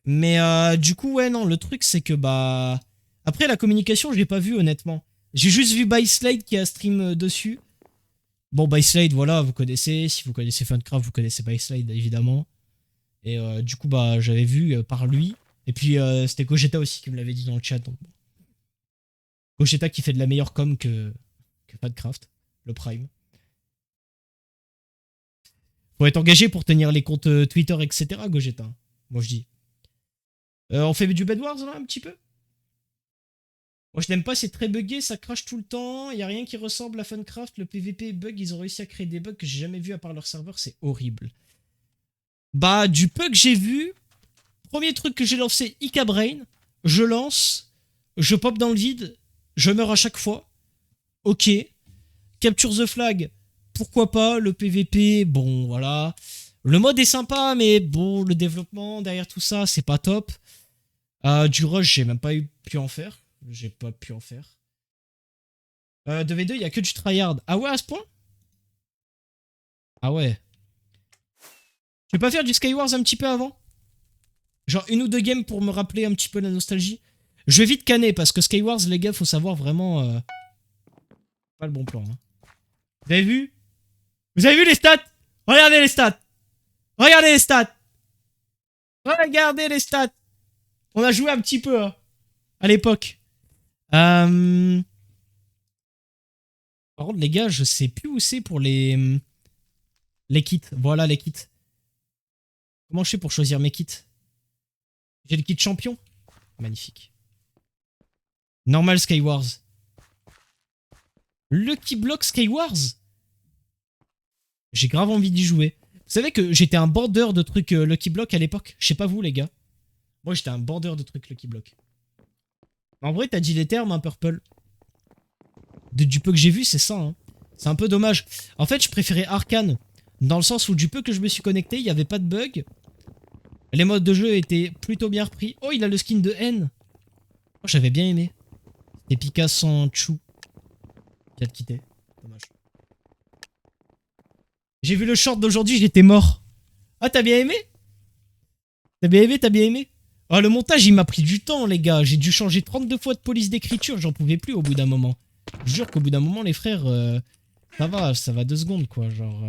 Mais du coup, ouais, non, le truc, c'est que, bah... Après, la communication, je l'ai pas vu, honnêtement. J'ai juste vu Byslide qui a stream dessus. Bon, Byslide, voilà, vous connaissez. Si vous connaissez Funcraft, vous connaissez Byslide, évidemment. Et du coup, bah, j'avais vu par lui. Et puis, c'était Gogeta aussi qui me l'avait dit dans le chat. Donc, bon. Gogeta qui fait de la meilleure com que Funcraft, le Prime. Faut être engagé pour tenir les comptes Twitter, etc. Gogeta. Moi, je dis. On fait du Bed Wars, là, un petit peu? Moi, je n'aime pas, c'est très buggé, ça crache tout le temps. Il n'y a rien qui ressemble à Funcraft. Le PVP est bug. Ils ont réussi à créer des bugs que j'ai jamais vu à part leur serveur. C'est horrible. Bah, du peu que j'ai vu, premier truc que j'ai lancé, Ika Brain. Je lance, je pop dans le vide, je meurs à chaque fois. Ok. Capture the flag, pourquoi pas. Le PVP, bon, voilà. Le mode est sympa, mais bon, le développement derrière tout ça, c'est pas top. Du rush, j'ai même pas pu en faire. J'ai pas pu en faire. De V2, il y a que du tryhard. Ah ouais, à ce point? Ah ouais. Tu peux pas faire du Skywars un petit peu avant? Genre une ou deux games pour me rappeler un petit peu la nostalgie. Je vais vite canner parce que Skywars, les gars, faut savoir vraiment... pas le bon plan. Hein. Vous avez vu? Vous avez vu les stats? Regardez les stats. Regardez les stats. Regardez les stats. On a joué un petit peu hein, à l'époque. Par contre, les gars, je sais plus où c'est pour les kits. Voilà les kits. Comment je fais pour choisir mes kits? J'ai le kit champion. Magnifique. Normal Skywars. Lucky Block Skywars. J'ai grave envie d'y jouer. Vous savez que j'étais un border de trucs Lucky Block à l'époque. Je sais pas vous les gars. Moi j'étais un border de trucs Lucky Block. En vrai t'as dit les termes un purple. Du peu que j'ai vu c'est ça. Hein. C'est un peu dommage. En fait je préférais Arcane. Dans le sens où du peu que je me suis connecté, il n'y avait pas de bug. Les modes de jeu étaient plutôt bien repris. Oh il a le skin de N. Oh j'avais bien aimé. C'était Pika sans Chou. Qui a te quitté. Dommage. J'ai vu le short d'aujourd'hui, j'étais mort. Ah, t'as bien aimé? T'as bien aimé, t'as bien aimé? Oh, le montage, il m'a pris du temps, les gars. J'ai dû changer 32 fois de police d'écriture, j'en pouvais plus au bout d'un moment. Je jure qu'au bout d'un moment, les frères, ça va 2 secondes, quoi. Genre.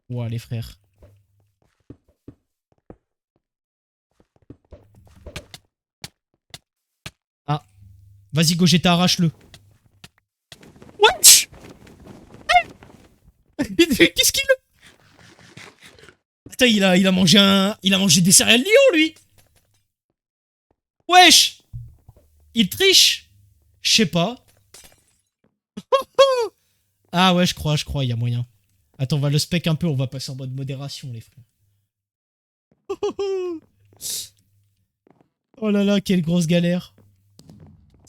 Ouah, les frères. Ah. Vas-y, Gogeta, arrache-le. Wesh! Qu'est-ce qu'il a? Putain, il a mangé il a mangé des céréales Lion, lui! Wesh! Il triche! Je sais pas. Ah ouais, je crois, il y a moyen. Attends, on va le spec un peu, on va passer en mode modération, les frères. Oh là là, quelle grosse galère.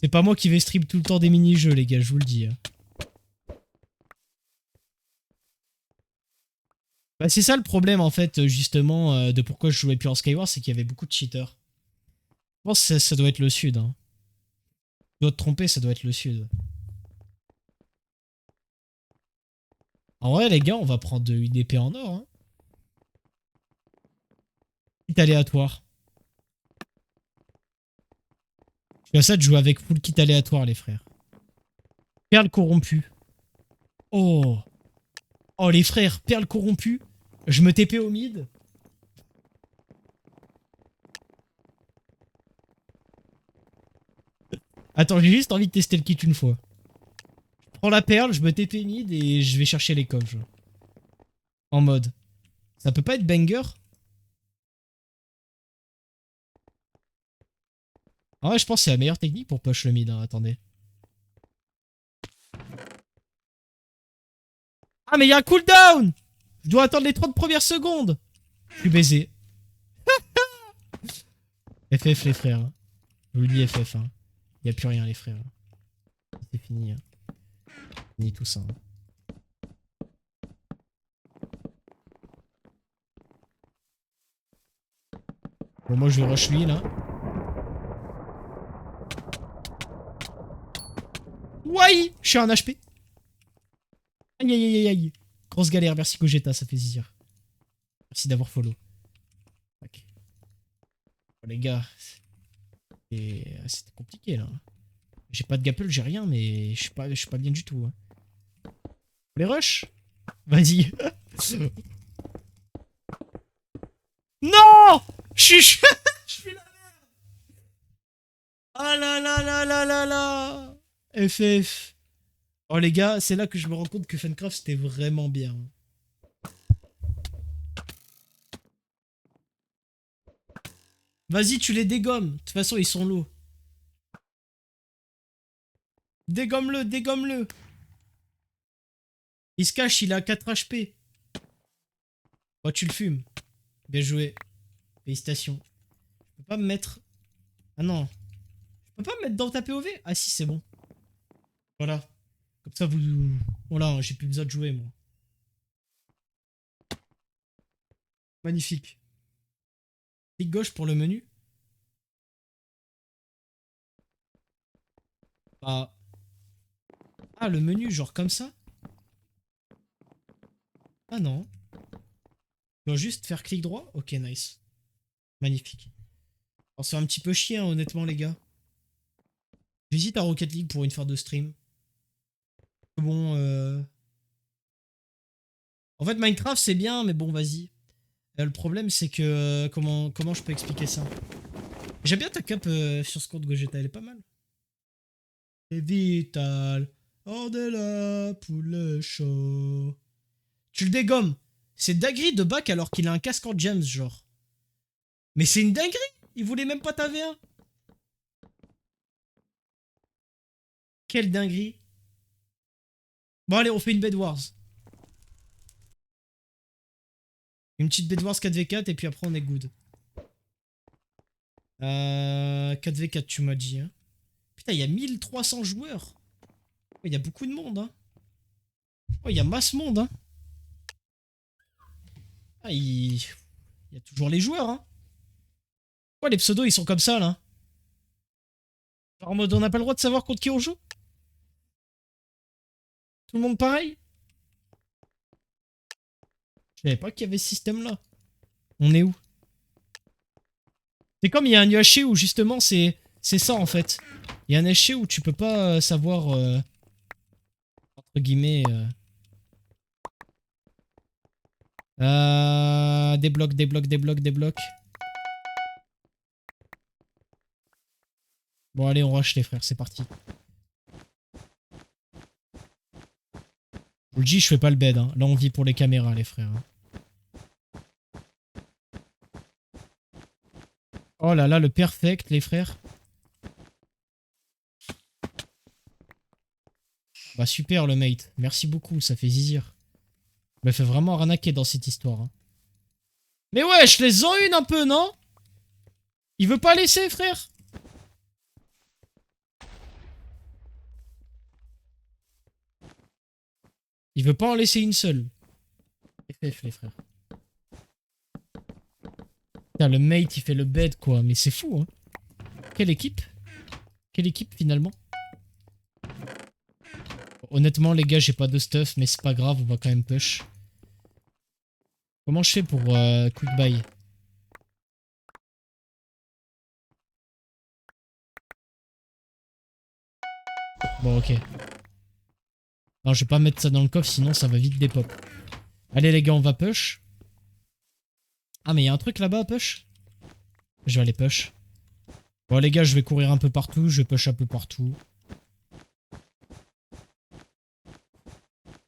C'est pas moi qui vais stream tout le temps des mini-jeux, les gars, je vous le dis. Bah, c'est ça le problème, en fait, justement, de pourquoi je jouais plus en Skyward, c'est qu'il y avait beaucoup de cheaters. Je pense que ça doit être le sud. Hein. Tu dois te tromper, ça doit être le sud. En vrai, les gars, on va prendre une épée en or. Hein. Kit aléatoire. Je suis à ça de jouer avec full kit aléatoire, les frères. Perle corrompue. Oh. Oh, les frères, perle corrompue. Je me TP au mid. Attends, j'ai juste envie de tester le kit une fois. Je prends la perle, je me TP mid et je vais chercher les coffres. En mode. Ça peut pas être banger? En vrai, je pense que c'est la meilleure technique pour push le mid. Hein. Attendez. Ah, mais il y a un cooldown! Je dois attendre les 30 premières secondes! Je suis baisé. FF, les frères. Je vous le dis, FF. Hein. Il n'y a plus rien, les frères. C'est fini. Hein. Fini tout ça. Hein. Bon, moi, je vais rush lui, là. Why! Je suis un HP. Aïe, aïe, aïe, aïe. Grosse galère. Merci, Gogeta. Ça fait zizir. Merci d'avoir follow. Ok. Bon, les gars. C'était compliqué, là. J'ai pas de gapple, j'ai rien, mais je suis pas bien du tout. Hein. Les rush? Vas-y. Non! Je suis là. Ah là là là là là là! FF. Oh les gars, c'est là que je me rends compte que Funcraft c'était vraiment bien. Vas-y, tu les dégommes. De toute façon, ils sont low. Dégomme-le, dégomme-le. Il se cache, il a 4 HP. Oh, tu le fumes. Bien joué. Félicitations. Je peux pas me mettre... Ah non. Je peux pas me mettre dans ta POV? Ah si, c'est bon. Voilà. Comme ça, vous... Voilà, j'ai plus besoin de jouer, moi. Magnifique. Clic gauche pour le menu. Ah. Ah, le menu, genre comme ça? Ah non. Je dois juste faire clic droit? Ok, nice. Magnifique. Alors, c'est un petit peu chiant, honnêtement, les gars. J'hésite à Rocket League pour une fois de stream. Bon, en fait, Minecraft, c'est bien, mais bon, vas-y. Le problème, c'est que... comment je peux expliquer ça? J'aime bien ta cape sur ce compte Gogeta, elle est pas mal. C'est vital. Hors de là pour le show. Tu le dégommes. C'est dinguerie de bac alors qu'il a un casque en gems, genre. Mais c'est une dinguerie. Il voulait même pas ta V1. Quelle dinguerie. Bon, allez, on fait une Bed Wars. Une petite Bed Wars 4v4 et puis après on est good. 4v4, tu m'as dit. Hein. Putain, il y a 1300 joueurs. Il y a beaucoup de monde. Hein. Oh, il y a masse monde. Hein. Ah, il y a toujours les joueurs. Hein. Ouais, les pseudos, ils sont comme ça, là. En mode, on n'a pas le droit de savoir contre qui on joue. Tout le monde pareil. Je savais pas qu'il y avait ce système-là. On est où? C'est comme il y a un UHC où justement c'est ça en fait. Il y a un UHC où tu peux pas savoir entre guillemets débloque, débloque, débloque, débloque. Bon allez on rush les frères, c'est parti. Je vous le dis, je fais pas le bed. Hein. Là on vit pour les caméras les frères. Hein. Oh là là, le perfect les frères. Bah super le mate, merci beaucoup, ça fait zizir. Je me fais vraiment arnaquer dans cette histoire. Hein. Mais ouais, je les en une un peu, non? Il veut pas laisser, frère. Il veut pas en laisser une seule. FF, les frères. Putain, le mate, il fait le bed, quoi. Mais c'est fou, hein. Quelle équipe? Quelle équipe, finalement? Honnêtement, les gars, j'ai pas de stuff, mais c'est pas grave, on va quand même push. Comment je fais pour quick buy? Bon, ok. Non, je vais pas mettre ça dans le coffre, sinon ça va vite dépop. Allez, les gars, on va push. Ah, mais il y a un truc là-bas à push? Je vais aller push. Bon, les gars, je vais courir un peu partout, je vais push un peu partout.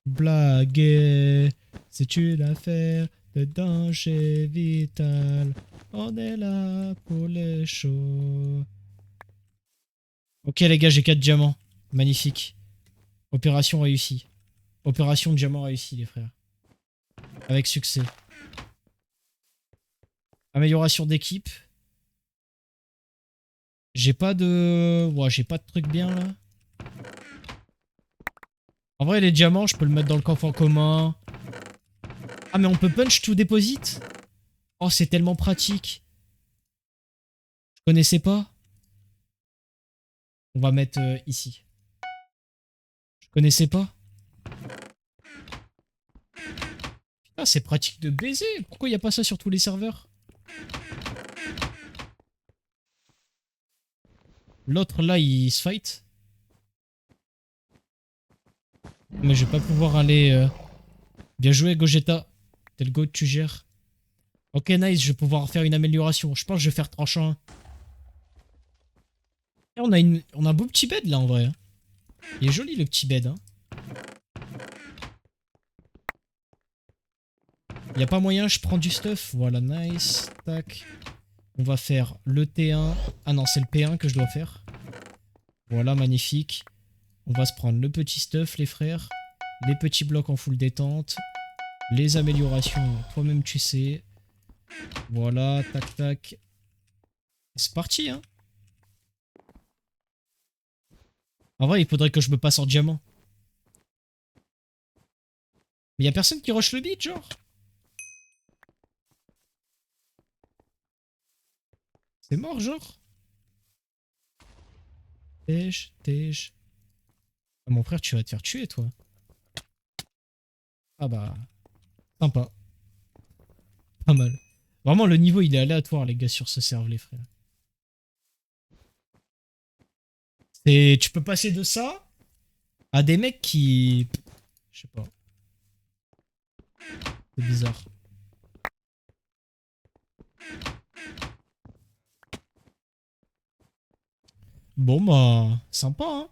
Blaguer, c'est une affaire de danger vital. On est là pour les shows. Ok les gars, j'ai 4 diamants. Magnifique. Opération réussie. Opération diamant réussie les frères. Avec succès. Amélioration d'équipe. J'ai pas de... Ouais, j'ai pas de truc bien là. En vrai les diamants, je peux le mettre dans le coffre en commun. Ah mais on peut punch to deposit. Oh c'est tellement pratique. Je connaissais pas. On va mettre ici. Je connaissais pas. Ah, c'est pratique de baiser. Pourquoi il n'y a pas ça sur tous les serveurs? L'autre là, il se fight. Mais je vais pas pouvoir aller... Bien joué, Gogeta. T'es le go, tu gères. Ok, nice, je vais pouvoir faire une amélioration. Je pense que je vais faire tranchant 1. Et on a un beau petit bed là en vrai. Hein. Il est joli le petit bed. Hein. Il n'y a pas moyen, je prends du stuff. Voilà, nice. Tac. On va faire le T1. Ah non, c'est le P1 que je dois faire. Voilà, magnifique. On va se prendre le petit stuff, les frères. Les petits blocs en full détente. Les améliorations, toi-même tu sais. Voilà, tac tac. C'est parti, hein. En vrai, il faudrait que je me passe en diamant. Mais y a personne qui rush le beat, genre. C'est mort, genre. Tej. Ah, mon frère, tu vas te faire tuer, toi. Ah bah, sympa. Pas mal. Vraiment, le niveau, il est aléatoire, les gars, sur ce serve, les frères. Et tu peux passer de ça à des mecs qui... Je sais pas. C'est bizarre. Bon, bah, sympa, hein.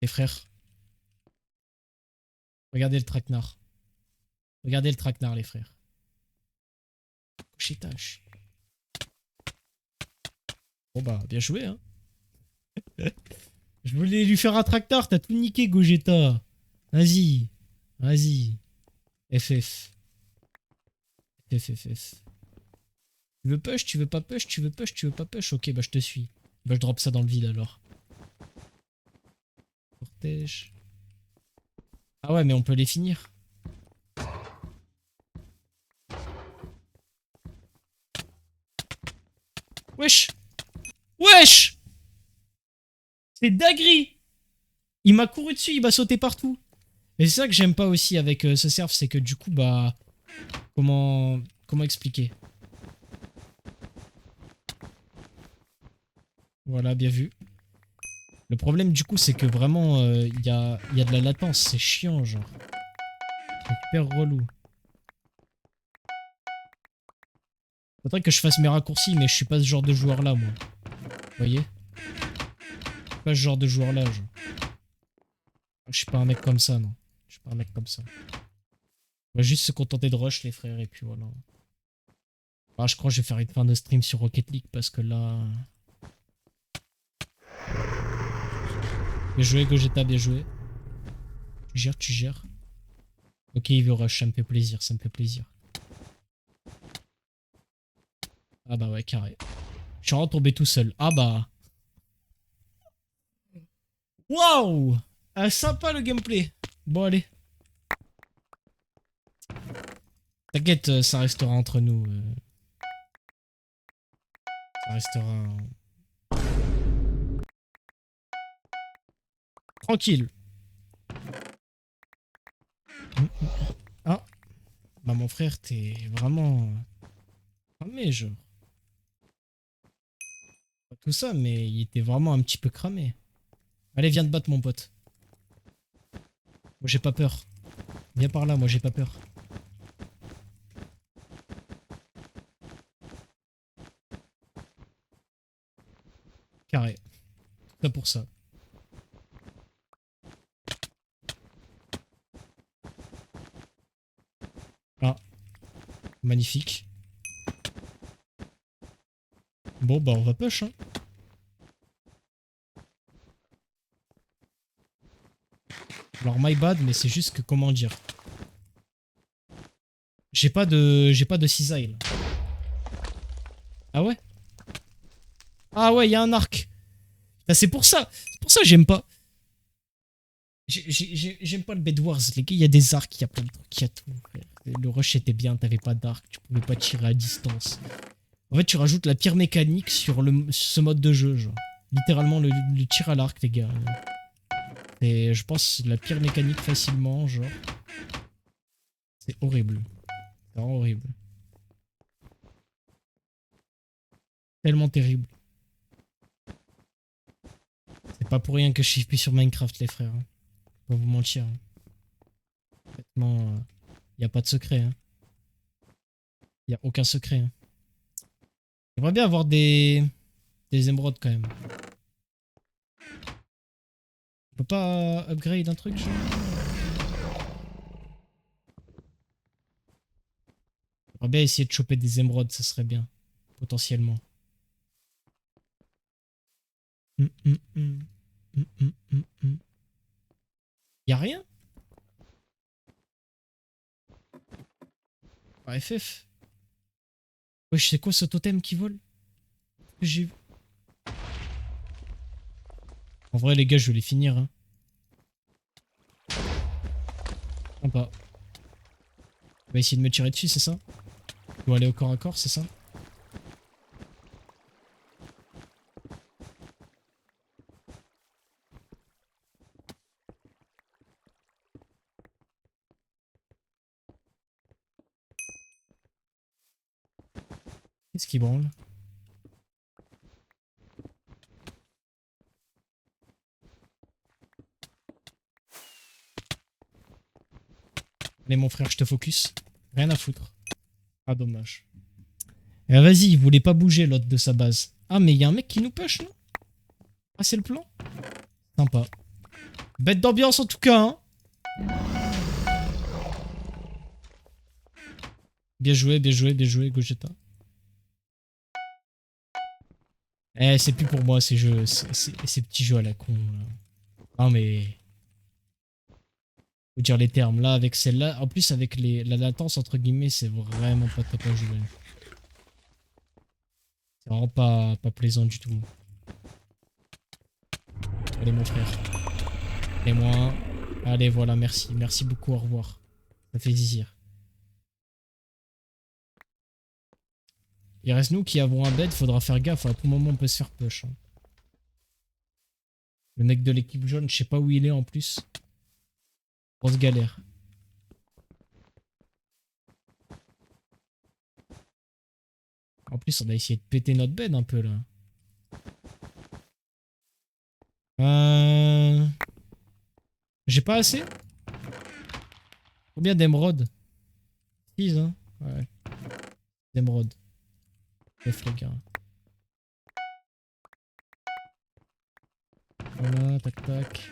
Les frères, regardez le traquenard. Regardez le traquenard, les frères. Couchitage. Bon, bah, bien joué, hein. Je voulais lui faire un traquenard, t'as tout niqué, Gogeta. Vas-y. Vas-y. FF. FF. Tu veux push, tu veux pas push, tu veux push, tu veux pas push. Ok, bah je te suis. Bah je drop ça dans le vide alors. Cortège. Ah ouais, mais on peut les finir. Wesh. Wesh. C'est dinguerie. Il m'a couru dessus, il m'a sauté partout. Et c'est ça que j'aime pas aussi avec ce serve, c'est que du coup, bah... Comment expliquer? Voilà, bien vu. Le problème du coup, c'est que vraiment, y a de la latence, c'est chiant, genre. C'est hyper relou. Faudrait que je fasse mes raccourcis, mais je suis pas ce genre de joueur-là, moi. Vous voyez? Je suis pas ce genre de joueur-là, genre. Je suis pas un mec comme ça, non. Je suis pas un mec comme ça. On va juste se contenter de rush, les frères, et puis voilà. Ah, je crois que je vais faire une fin de stream sur Rocket League, parce que là... Bien joué, Gogeta, bien joué. Tu gères. Ok, il veut rush, ça me fait plaisir, ça me fait plaisir. Ah bah ouais, carré. Je suis retombé tout seul. Ah bah... Waouh, sympa le gameplay. Bon, allez. T'inquiète, ça restera entre nous. Ça restera... Tranquille. Ah. Bah mon frère, t'es vraiment... cramé, genre. Pas tout ça, mais il était vraiment un petit peu cramé. Allez, viens te battre, mon pote. Moi, j'ai pas peur. Viens par là, moi, j'ai pas peur. Carré. Tout ça pour ça. Ah. Magnifique. Bon, bah, on va push, hein. Alors, my bad, mais c'est juste que, comment dire... J'ai pas de cisaille, là. Ah ouais? Ah ouais, il y a un arc. Bah, c'est pour ça. C'est pour ça que j'aime pas. J'aime pas le Bed Wars, les gars. Il y a des arcs, il y a plein de trucs, il y a tout. Le rush était bien, t'avais pas d'arc, tu pouvais pas tirer à distance. En fait, tu rajoutes la pire mécanique sur ce mode de jeu, genre. Littéralement, le tir à l'arc, les gars. Et je pense la pire mécanique facilement, genre. C'est horrible. C'est vraiment horrible. Tellement terrible. C'est pas pour rien que je suis plus sur Minecraft, les frères. Hein. Pas vous mentir. Hein. Honnêtement, y a pas de secret. Hein. Y a aucun secret. Hein. J'aimerais bien avoir des émeraudes quand même. On peut pas upgrade un truc, genre? J'aimerais bien essayer de choper des émeraudes, ça serait bien. Potentiellement. Y'a rien? Ah, FF. Wesh, c'est quoi ce totem qui vole? J'ai vu. En vrai, les gars, je vais les finir. Hein. Sympa. On va essayer de me tirer dessus, c'est ça? Je dois aller au corps à corps, c'est ça? Qu'est-ce qui branle? Allez mon frère, je te focus. Rien à foutre. Ah dommage. Vas-y, il voulait pas bouger l'autre de sa base. Ah mais il y a un mec qui nous push, non? Ah c'est le plan? Sympa. Bête d'ambiance en tout cas, hein. Bien joué, bien joué, bien joué, Gogeta. Eh, c'est plus pour moi ces jeux, ces petits jeux à la con. Là. Non mais... Faut dire les termes. Là, avec celle-là, en plus avec la latence, entre guillemets, c'est vraiment pas top à jouer. C'est vraiment pas plaisant du tout. Allez mon frère. Allez moi. Allez voilà, merci. Merci beaucoup, au revoir. Ça fait zizir. Il reste nous qui avons un bed, faudra faire gaffe, à tout moment on peut se faire push. Hein. Le mec de l'équipe jaune, je sais pas où il est en plus. Grosse galère. En plus, on a essayé de péter notre bed un peu là. J'ai pas assez? Combien d'émeraudes? 6 hein? Ouais. D'émeraudes. Bref les gars. Voilà, tac tac.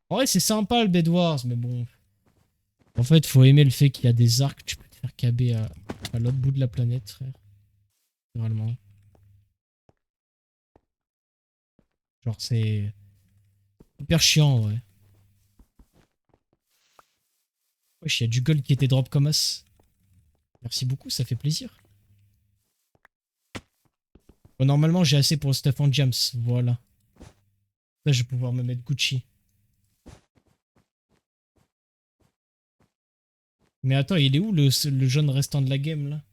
En vrai, c'est sympa le Bed Wars, mais bon. En fait, faut aimer le fait qu'il y a des arcs, tu peux te faire caber à l'autre bout de la planète, frère. Vraiment. Genre, c'est hyper chiant, ouais. Wesh, il y a du gold qui était drop comme as. Merci beaucoup, ça fait plaisir. Bon, normalement, j'ai assez pour le stuff en gems, voilà. Là, je vais pouvoir me mettre Gucci. Mais attends, il est où le jaune restant de la game, là?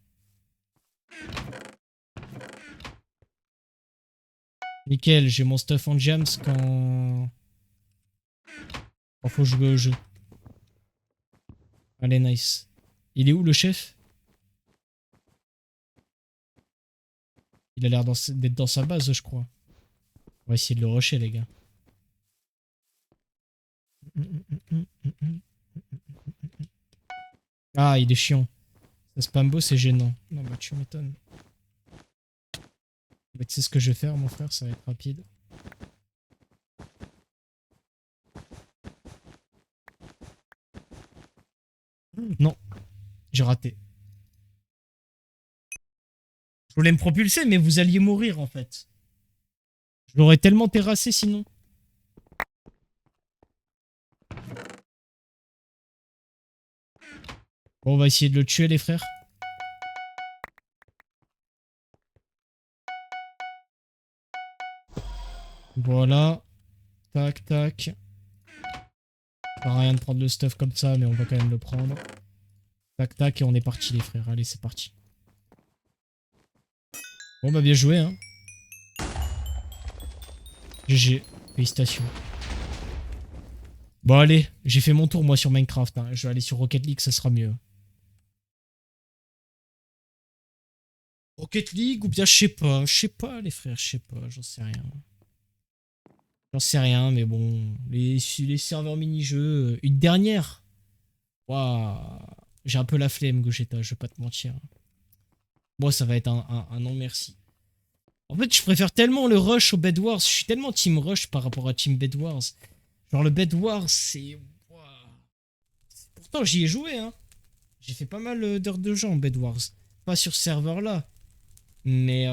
Nickel, j'ai mon stuff en gems quand faut jouer au jeu. Allez, nice. Il est où le chef? Il a l'air d'être dans sa base, je crois. On va essayer de le rusher, les gars. Ah, il est chiant. Ça spambo, c'est gênant. Non, bah tu m'étonnes. Bah, tu sais ce que je vais faire, mon frère, ça va être rapide. Non, j'ai raté. Je voulais me propulser, mais vous alliez mourir, en fait. Je l'aurais tellement terrassé, sinon. Bon, on va essayer de le tuer, les frères. Voilà. Tac, tac. Ça sert à rien de prendre le stuff comme ça, mais on va quand même le prendre. Tac, tac, et on est parti, les frères. Allez, c'est parti. Bon, bah, bien joué, hein. GG. Félicitations. Bon, allez. J'ai fait mon tour, moi, sur Minecraft. Hein. Je vais aller sur Rocket League, ça sera mieux. Rocket League ou bien je sais pas les frères, je sais pas, j'en sais rien. J'en sais rien, mais bon, les serveurs mini-jeux, une dernière. Waouh, j'ai un peu la flemme, Gogeta, je vais pas te mentir. Moi, ça va être un non merci. En fait, je préfère tellement le rush au Bed Wars, je suis tellement team rush par rapport à team Bed Wars. Genre le Bed Wars, c'est... Waouh. Pourtant, j'y ai joué, hein. J'ai fait pas mal d'heures de jeu en Bed Wars. Pas sur ce serveur-là, mais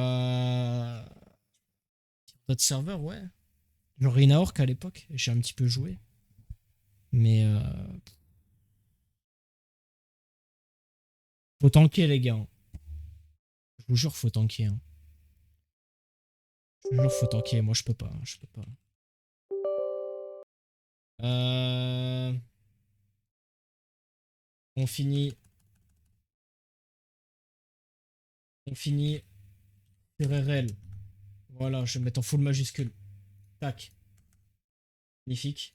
sur d'autres serveurs, ouais. Genre Inaork à l'époque, j'ai un petit peu joué. Mais faut tanker les gars. Je vous jure, faut tanker. Hein. Je vous jure, faut tanker. Moi, je peux pas. Je peux pas. Euh... On finit. On finit sur RL. Voilà, je vais mettre en full majuscule. Tac. Magnifique.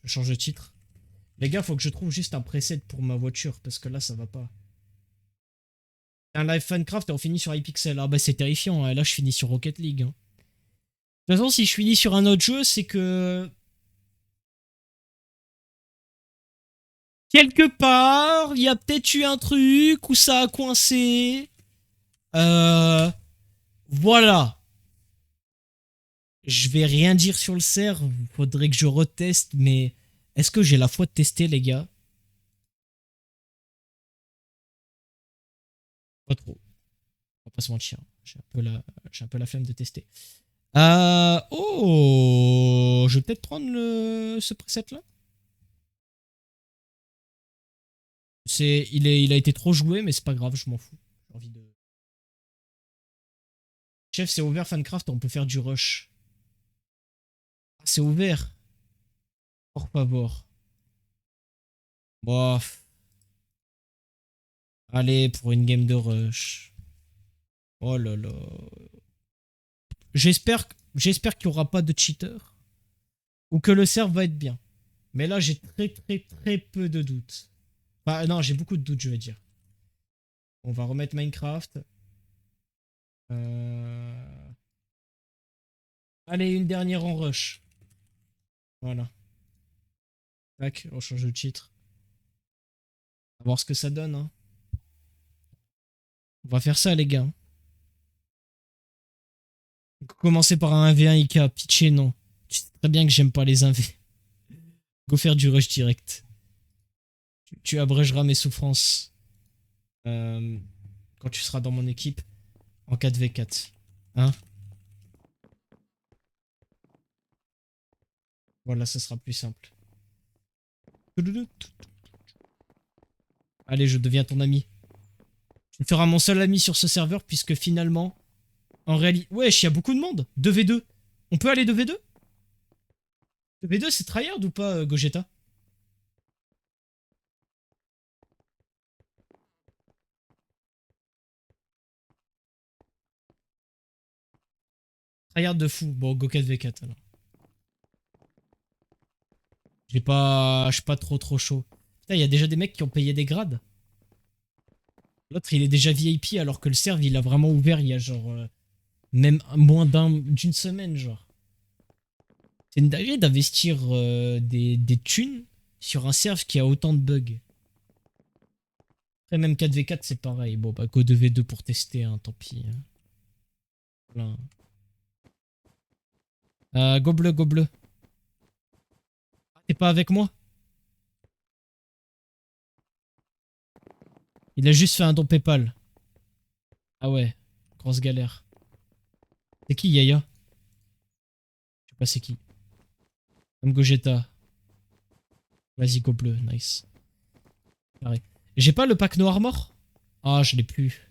Je change de titre. Les gars, faut que je trouve juste un preset pour ma voiture, parce que là, ça va pas. Un live Funcraft et on finit sur iPixel. Ah bah c'est terrifiant, hein. Là je finis sur Rocket League, hein. De toute façon, si je finis sur un autre jeu, c'est que... Quelque part, il y a peut-être eu un truc où ça a coincé. Euh... Voilà. Je vais rien dire sur le serve. Faudrait que je reteste, mais... Est-ce que j'ai la foi de tester, les gars? Pas trop. On va pas se mentir. J'ai un peu la flemme de tester. Oh, je vais peut-être prendre ce preset là. Il a été trop joué, mais c'est pas grave, je m'en fous. J'ai envie de. Chef, c'est ouvert Fancraft, on peut faire du rush. Ah, c'est ouvert. Por favor. Bof. Allez, pour une game de rush. Oh là là. J'espère qu'il n'y aura pas de cheater. Ou que le serve va être bien. Mais là, j'ai très peu de doutes. Enfin, non, j'ai beaucoup de doutes, je vais dire. On va remettre Minecraft. Euh... Allez, une dernière en rush. Voilà. Tac, on change de titre. On va voir ce que ça donne, hein. On va faire ça, les gars. Commencer par un 1v1 IK. Pitché, non. Tu sais très bien que j'aime pas les 1v. Go faire du rush direct. Tu abrégeras mes souffrances euh, quand tu seras dans mon équipe en 4v4. Hein? Voilà, ce sera plus simple. Allez, je deviens ton ami. Tu seras mon seul ami sur ce serveur puisque finalement, en réalité... Wesh, il y a beaucoup de monde. 2v2. On peut aller 2v2? 2v2, c'est tryhard ou pas, Gogeta? Tryhard de fou. Bon, go 4v4 alors. Je suis pas trop chaud. Putain, il y a déjà des mecs qui ont payé des grades. L'autre, il est déjà VIP alors que le serve, il a vraiment ouvert il y a genre même moins d'une semaine, genre. C'est une dinguerie d'investir des thunes sur un serve qui a autant de bugs. Après, même 4v4, c'est pareil. Bon, bah, go 2v2 pour tester, hein, tant pis, hein. Voilà. Go bleu, go bleu. T'es pas avec moi? Il a juste fait un don PayPal. Ah ouais, grosse galère. C'est qui, Yaya? Je sais pas c'est qui. Même Gogeta. Vas-y, go bleu, nice. Pareil. J'ai pas le pack No Armor? Ah, je l'ai plus.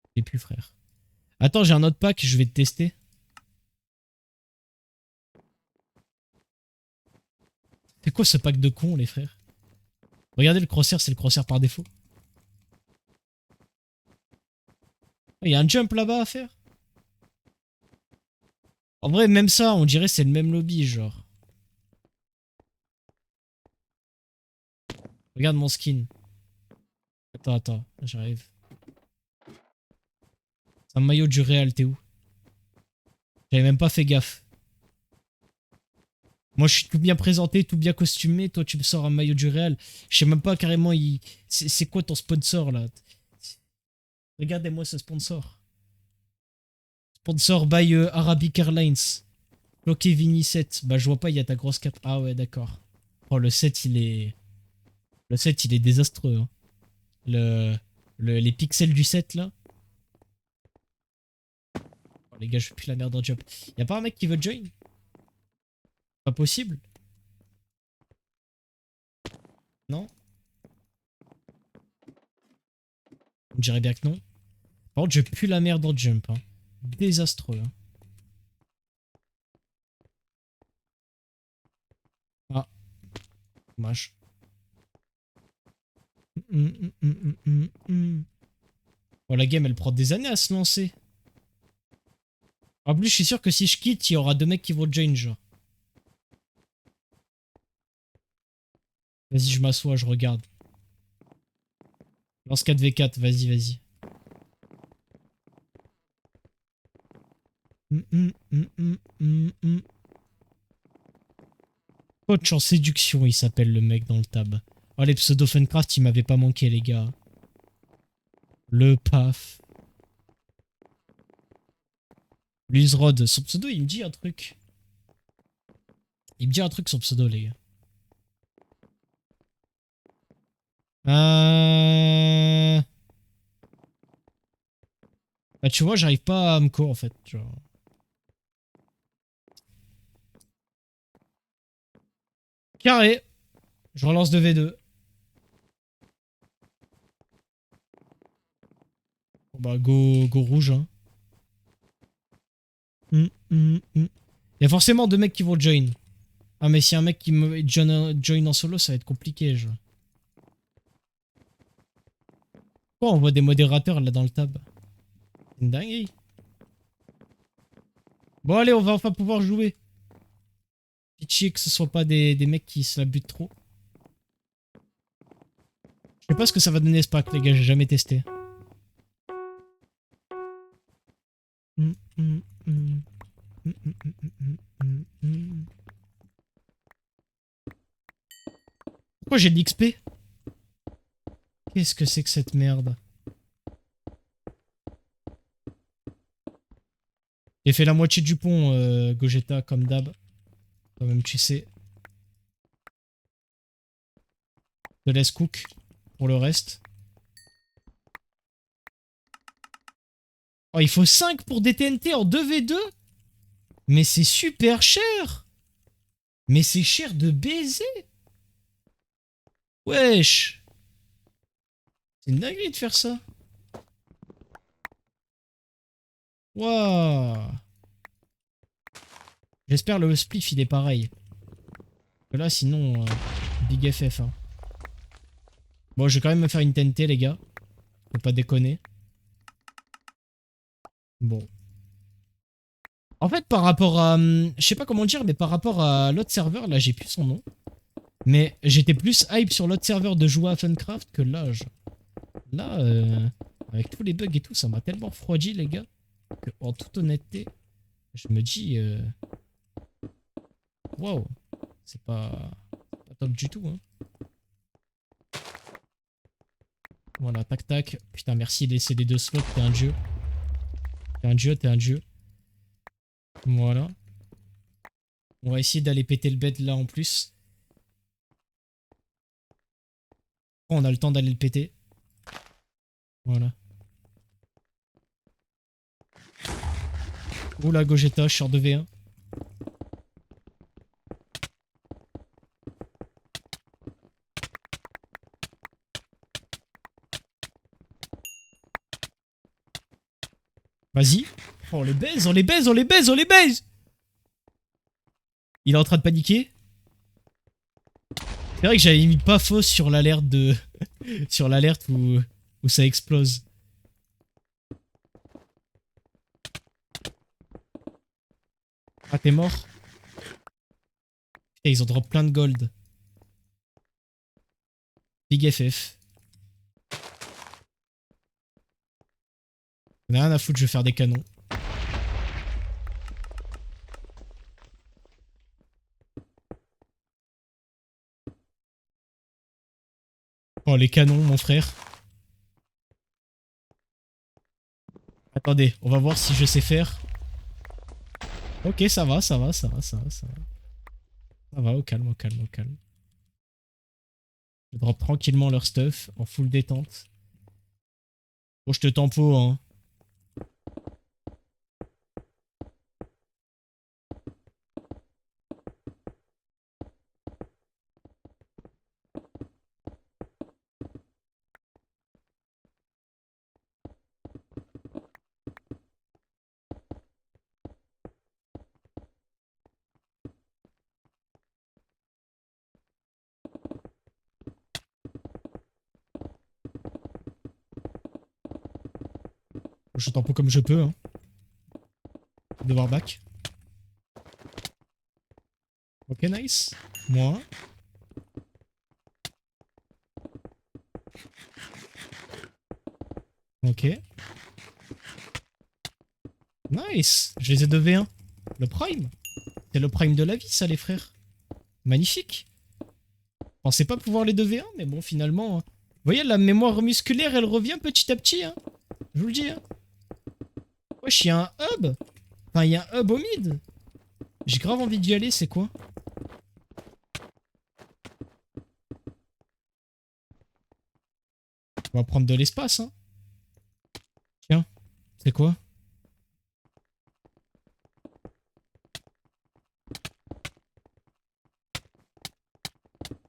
Je l'ai plus, frère. Attends, j'ai un autre pack, je vais te tester. C'est quoi ce pack de cons, les frères? Regardez le crosshair, c'est le crosshair par défaut. Il y a un jump là-bas à faire. En vrai, même ça, on dirait c'est le même lobby, genre. Regarde mon skin. Attends, j'arrive. C'est un maillot du Real, t'es où? J'avais même pas fait gaffe. Moi, je suis tout bien présenté, tout bien costumé. Toi, tu me sors un maillot du Real. Je sais même pas carrément, c'est quoi ton sponsor, là? Regardez-moi ce sponsor. Sponsor by Arabic Airlines. Bloqué Vini 7. Bah, je vois pas, il y a ta grosse cape. Ah ouais, d'accord. Oh, le 7, il est... Le 7, il est désastreux, hein. Le... Les pixels du 7, là. Oh, les gars, je fais plus la merde en job. Y'a pas un mec qui veut join? Pas possible. Non? On dirait bien que non. Par contre, je pue la merde en jump, hein. Désastreux, hein. Ah, dommage. Oh, la game, elle prend des années à se lancer. En plus, je suis sûr que si je quitte, il y aura deux mecs qui vont join, genre. Vas-y, je m'assois, je regarde. Lance 4v4, vas-y, vas-y. Coach en séduction, il s'appelle le mec dans le tab. Oh, les pseudo Funcraft, ils m'avaient pas manqué, les gars. Le paf. Luzrod, son pseudo, il me dit un truc. Il me dit un truc, son pseudo, les gars. Bah, tu vois, j'arrive pas à me co, en fait. Genre. Carré. Je relance de V2. Bon, bah, go rouge, hein. Il y a forcément deux mecs qui vont join. Ah, mais si un mec qui me join en solo, ça va être compliqué, genre. Pourquoi on voit des modérateurs là dans le tab? C'est une dinguerie. Bon, allez, on va enfin pouvoir jouer. Pitié que ce soit pas des mecs qui se la butent trop. Je sais pas ce que ça va donner Spack, les gars, j'ai jamais testé. Pourquoi j'ai de l'XP? Qu'est-ce que c'est que cette merde? J'ai fait la moitié du pont, Gogeta, comme d'hab. Quand même, tu sais. Je te laisse cook pour le reste. Oh, il faut 5 pour des TNT en 2v2? Mais c'est super cher! Mais c'est cher de baiser! Wesh! C'est une dinguerie de faire ça. Waouh! J'espère le spliff il est pareil. Que là, sinon, Big FF. Hein. Bon, je vais quand même me faire une TNT, les gars. Faut pas déconner. Bon. En fait, par rapport à... je sais pas comment dire, mais par rapport à l'autre serveur, là, j'ai plus son nom. Mais j'étais plus hype sur l'autre serveur de jouer à Funcraft que là. Là, avec tous les bugs et tout, ça m'a tellement refroidi, les gars. Que, en toute honnêteté, je me dis... Waouh, c'est pas top du tout. Hein. Voilà, tac tac. Putain, merci de laisser les deux slots, t'es un dieu. T'es un dieu, t'es un dieu. Voilà. On va essayer d'aller péter le bed là en plus. Oh, on a le temps d'aller le péter. Voilà. Oula, Gogeta, je sors de V1. Vas-y. Oh, on les baise, on les baise, on les baise, on les baise. Il est en train de paniquer. C'est vrai que j'avais mis pas fausse sur l'alerte de... sur l'alerte où ça explose. Ah, t'es mort? Putain, ils ont drop plein de gold. Big FF. On a rien à foutre, je vais faire des canons. Oh, les canons, mon frère. Attendez, on va voir si je sais faire. Ok, ça va, ça va, ça va, ça va, ça va. Ça va, au calme, au calme, au calme. Je drop tranquillement leur stuff, en full détente. Bon, je te tempo, hein. Je tempo comme je peux, hein. Devoir back. Ok, nice. Moi. Ok. Nice. Je les ai 2v1. Le prime. C'est le prime de la vie, ça, les frères. Magnifique. Je pensais pas pouvoir les 2v1, mais bon, finalement. Hein. Vous voyez, la mémoire musculaire, elle revient petit à petit. Hein. Je vous le dis. Hein. Wesh, il y a un hub. Enfin, il y a un hub au mid. J'ai grave envie d'y aller, c'est quoi? On va prendre de l'espace, hein. Tiens, c'est quoi?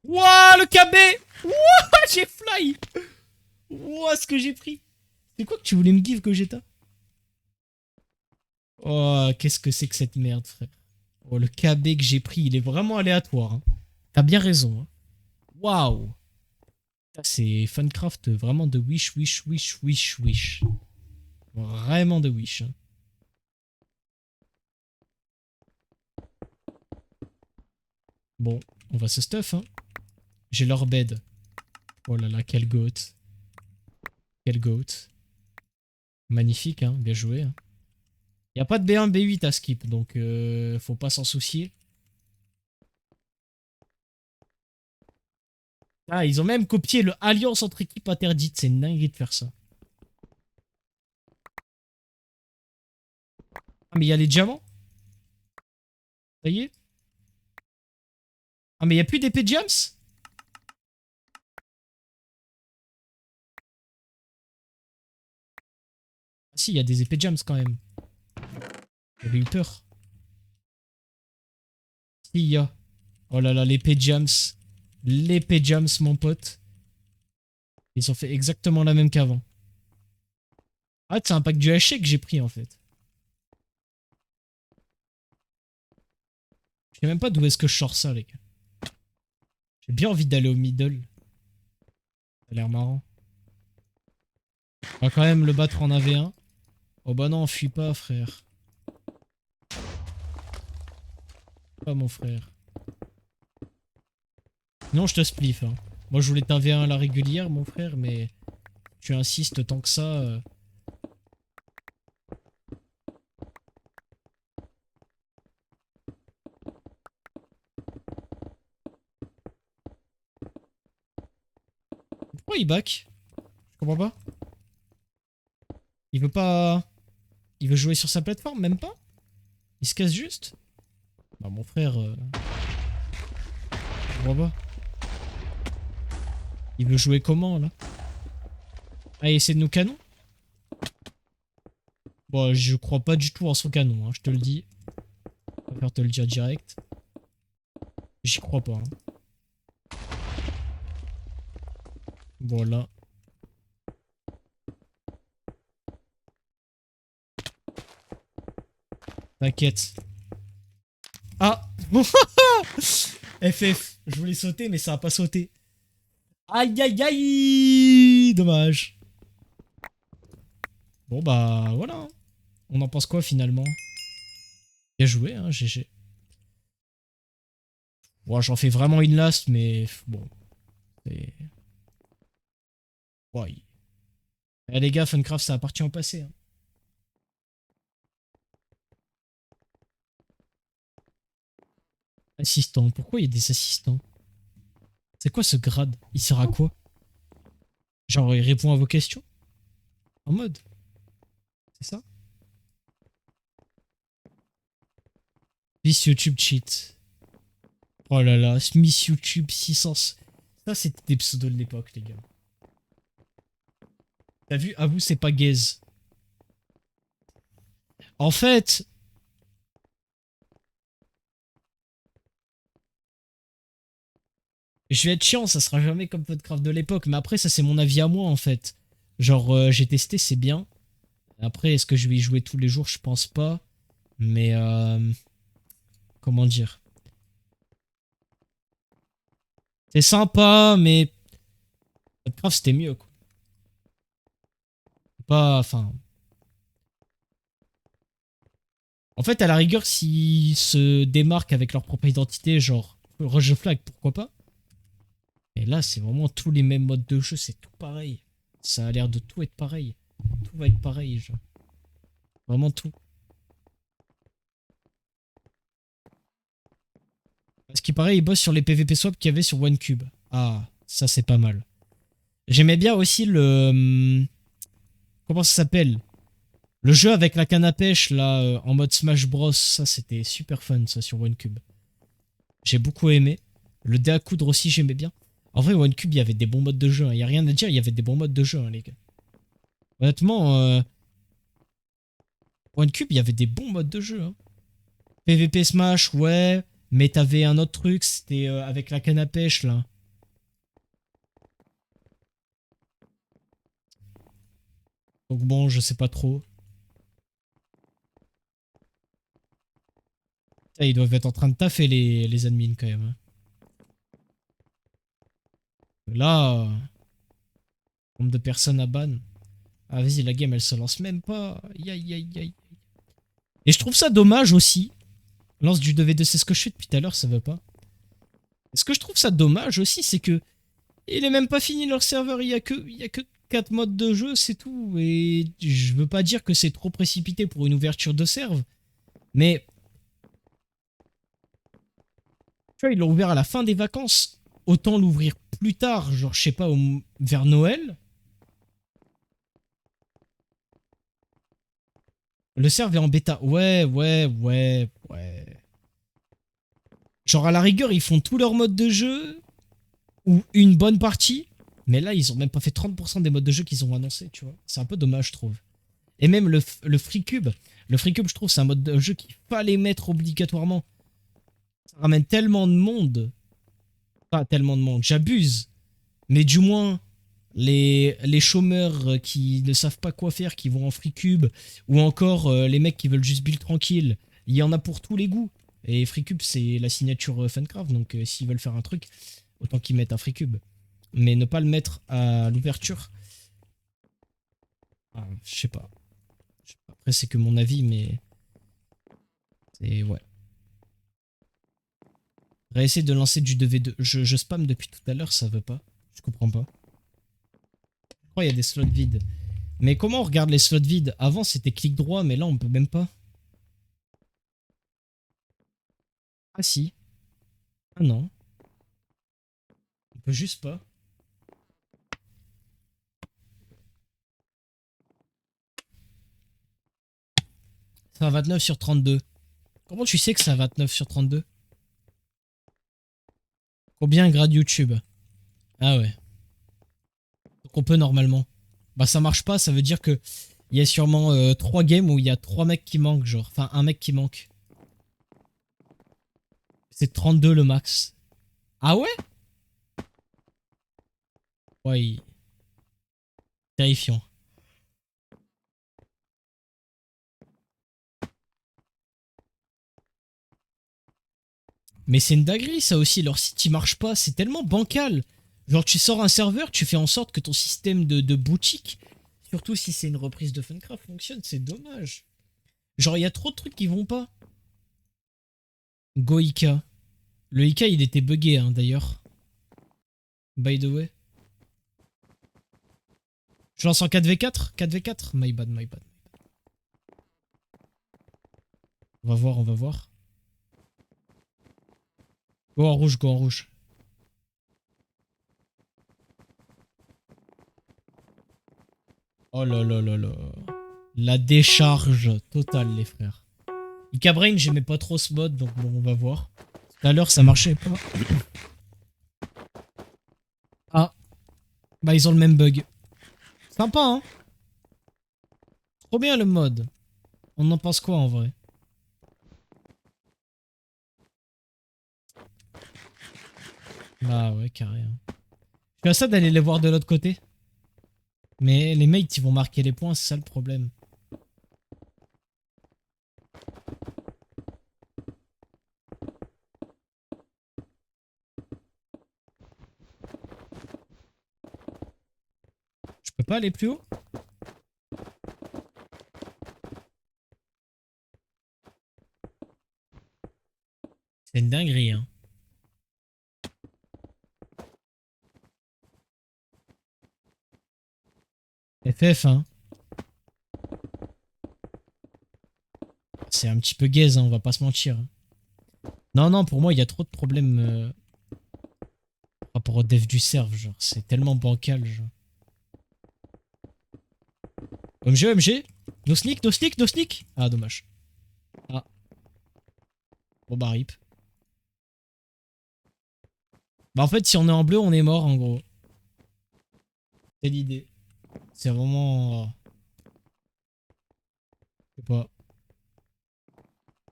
Wouah, le KB! Wouah, j'ai fly! Wouah, ce que j'ai pris! C'est quoi que tu voulais me give, Gogeta? Oh, qu'est-ce que c'est que cette merde, frère? Oh, le KB que j'ai pris, il est vraiment aléatoire. Hein. T'as bien raison. Hein. Waouh! C'est Funcraft vraiment de wish, wish, wish, wish, wish. Vraiment de wish. Hein. Bon, on va se stuff. Hein. J'ai leur bed. Oh là là, quel goat. Quel goat. Magnifique, hein, bien joué. Hein. Y a pas de B1, B8 à skip, donc faut pas s'en soucier. Ah, ils ont même copié le alliance entre équipes interdites. C'est une dinguerie de faire ça. Ah, mais il y a les diamants. Ça y est. Ah, mais il y a plus d'épée Jams. Ah, si, il y a des épées Jams quand même. J'avais eu peur. Si, il y a. Oh là là, l'épée Jams. L'épée Jams, mon pote. Ils ont fait exactement la même qu'avant. Ah, c'est un pack du haché que j'ai pris en fait. Je sais même pas d'où est-ce que je sors ça, les gars. J'ai bien envie d'aller au middle. Ça a l'air marrant. On va quand même le battre en AV1. Oh bah non, fuis pas, frère. Pas mon frère. Non, je te spliff. Hein. Moi, je voulais t'AV1 à la régulière, mon frère, mais tu insistes tant que ça. Pourquoi il back? Je comprends pas. Il veut pas. Il veut jouer sur sa plateforme, même pas? Il se casse juste? Bah, mon frère. Je comprends pas. Il veut jouer comment, là? Ah, il essaie de nous canon? Bon, je crois pas du tout en son canon, hein, je te le dis. Je préfère te le dire direct. J'y crois pas. Hein. Voilà. T'inquiète. Ah FF. Je voulais sauter, mais ça a pas sauté. Aïe aïe aïe. Dommage. Bon bah voilà. Hein. On en pense quoi finalement? Bien joué, hein, GG. Bon, j'en fais vraiment une last, mais bon. Ouais. Eh, les gars, Funcraft, ça appartient au passé. Hein. Assistant. Pourquoi il y a des assistants? C'est quoi ce grade? Il sert à quoi? Genre, il répond à vos questions? En mode? C'est ça? Miss YouTube cheat. Oh là là, Miss YouTube 600. Ça, c'était des pseudos de l'époque, les gars. T'as vu? À vous, c'est pas gaze. En fait, je vais être chiant, ça sera jamais comme Podcraft de l'époque. Mais après, ça, c'est mon avis à moi, en fait. Genre, j'ai testé, c'est bien. Après, est-ce que je vais y jouer tous les jours? Je pense pas. Mais, comment dire? C'est sympa, mais Podcraft, c'était mieux, quoi. Pas, enfin, En fait, à la rigueur, s'ils se démarquent avec leur propre identité, genre Rush the Flag, pourquoi pas. Et là, c'est vraiment tous les mêmes modes de jeu, c'est tout pareil. Ça a l'air de tout être pareil. Tout va être pareil, genre. Vraiment tout. Ce qui paraît, ils bossent sur les PvP swap qu'il y avait sur OneCube. Ah, ça c'est pas mal. J'aimais bien aussi le... comment ça s'appelle? Le jeu avec la canne à pêche, là, en mode Smash Bros. Ça, c'était super fun, ça, sur OneCube. J'ai beaucoup aimé. Le dé à coudre aussi, j'aimais bien. En vrai, OneCube, il y avait des bons modes de jeu. Il n'y a rien à dire, il y avait des bons modes de jeu, hein, les gars. Honnêtement, OneCube, il y avait des bons modes de jeu. Hein. PvP Smash, ouais. Mais t'avais un autre truc, c'était avec la canne à pêche, là. Donc bon, je sais pas trop. Ça, ils doivent être en train de taffer, les admins, quand même. Hein. Là, nombre de personnes à ban. Ah, vas-y, la game, elle se lance même pas. Aïe, aïe, aïe, aïe. Et je trouve ça dommage aussi. Lance du 2v2, c'est ce que je fais depuis tout à l'heure, ça veut pas. Et ce que je trouve ça dommage aussi, c'est que il est même pas fini leur serveur, il y a que 4 modes de jeu, c'est tout. Et je veux pas dire que c'est trop précipité pour une ouverture de serve, mais tu vois, ils l'ont ouvert à la fin des vacances. Autant l'ouvrir plus tard, genre je sais pas, vers Noël. Le serve est en bêta. Ouais, ouais, ouais, ouais. Genre à la rigueur, ils font tous leurs modes de jeu, ou une bonne partie, mais là, ils ont même pas fait 30% des modes de jeu qu'ils ont annoncé, tu vois. C'est un peu dommage, je trouve. Et même le Free Cube, je trouve, c'est un mode de jeu qu'il fallait mettre obligatoirement. Ça ramène tellement de monde. Pas tellement de monde, j'abuse. Mais du moins, les chômeurs qui ne savent pas quoi faire, qui vont en Free Cube, ou encore les mecs qui veulent juste build tranquille, il y en a pour tous les goûts. Et Free Cube, c'est la signature Funcraft, donc s'ils veulent faire un truc, autant qu'ils mettent un Free Cube. Mais ne pas le mettre à l'ouverture, ah, je sais pas. Après, c'est que mon avis, mais c'est ouais. Réessayer de lancer du 2v2. Je spam depuis tout à l'heure, ça veut pas. Je comprends pas. Je crois qu'il y a des slots vides. Mais comment on regarde les slots vides? Avant, c'était clic droit, mais là, on peut même pas. Ah si. Ah non. On peut juste pas. C'est un 29 sur 32. Comment tu sais que c'est un 29 sur 32? Combien grade YouTube? Ah ouais. Donc on peut normalement. Bah ça marche pas, ça veut dire que il y a sûrement 3 games où il y a 3 mecs qui manquent, genre. Enfin, un mec qui manque. C'est 32 le max. Ah ouais? Ouais, terrifiant. Mais c'est une dinguerie ça aussi, leur site il marche pas, c'est tellement bancal. Genre tu sors un serveur, tu fais en sorte que ton système de boutique, surtout si c'est une reprise de Funcraft, fonctionne, c'est dommage. Genre il y a trop de trucs qui vont pas. Goika. Le Ika il était buggé hein, d'ailleurs. By the way. Je lance en 4v4 4v4 My bad, my bad. On va voir, on va voir. Go en rouge, go en rouge. Oh là là là là. La décharge totale les frères. Ika Brain j'aimais pas trop ce mode donc bon on va voir. Tout à l'heure ça marchait pas. Ah, bah ils ont le même bug. Sympa hein. Trop bien le mode. On en pense quoi en vrai? Bah ouais carré. Hein. Je suis à ça d'aller les voir de l'autre côté. Mais les mates ils vont marquer les points, c'est ça le problème. Je peux pas aller plus haut? C'est une dinguerie, hein. FF, hein. C'est un petit peu gaze, hein, on va pas se mentir. Non, non, pour moi, il y a trop de problèmes par rapport au dev du serve, genre. C'est tellement bancal, genre. OMG, OMG. No sneak, no sneak, no sneak. Ah, dommage. Ah, bon bah rip. Bah en fait, si on est en bleu, on est mort, en gros. C'est l'idée. C'est vraiment... Je sais pas.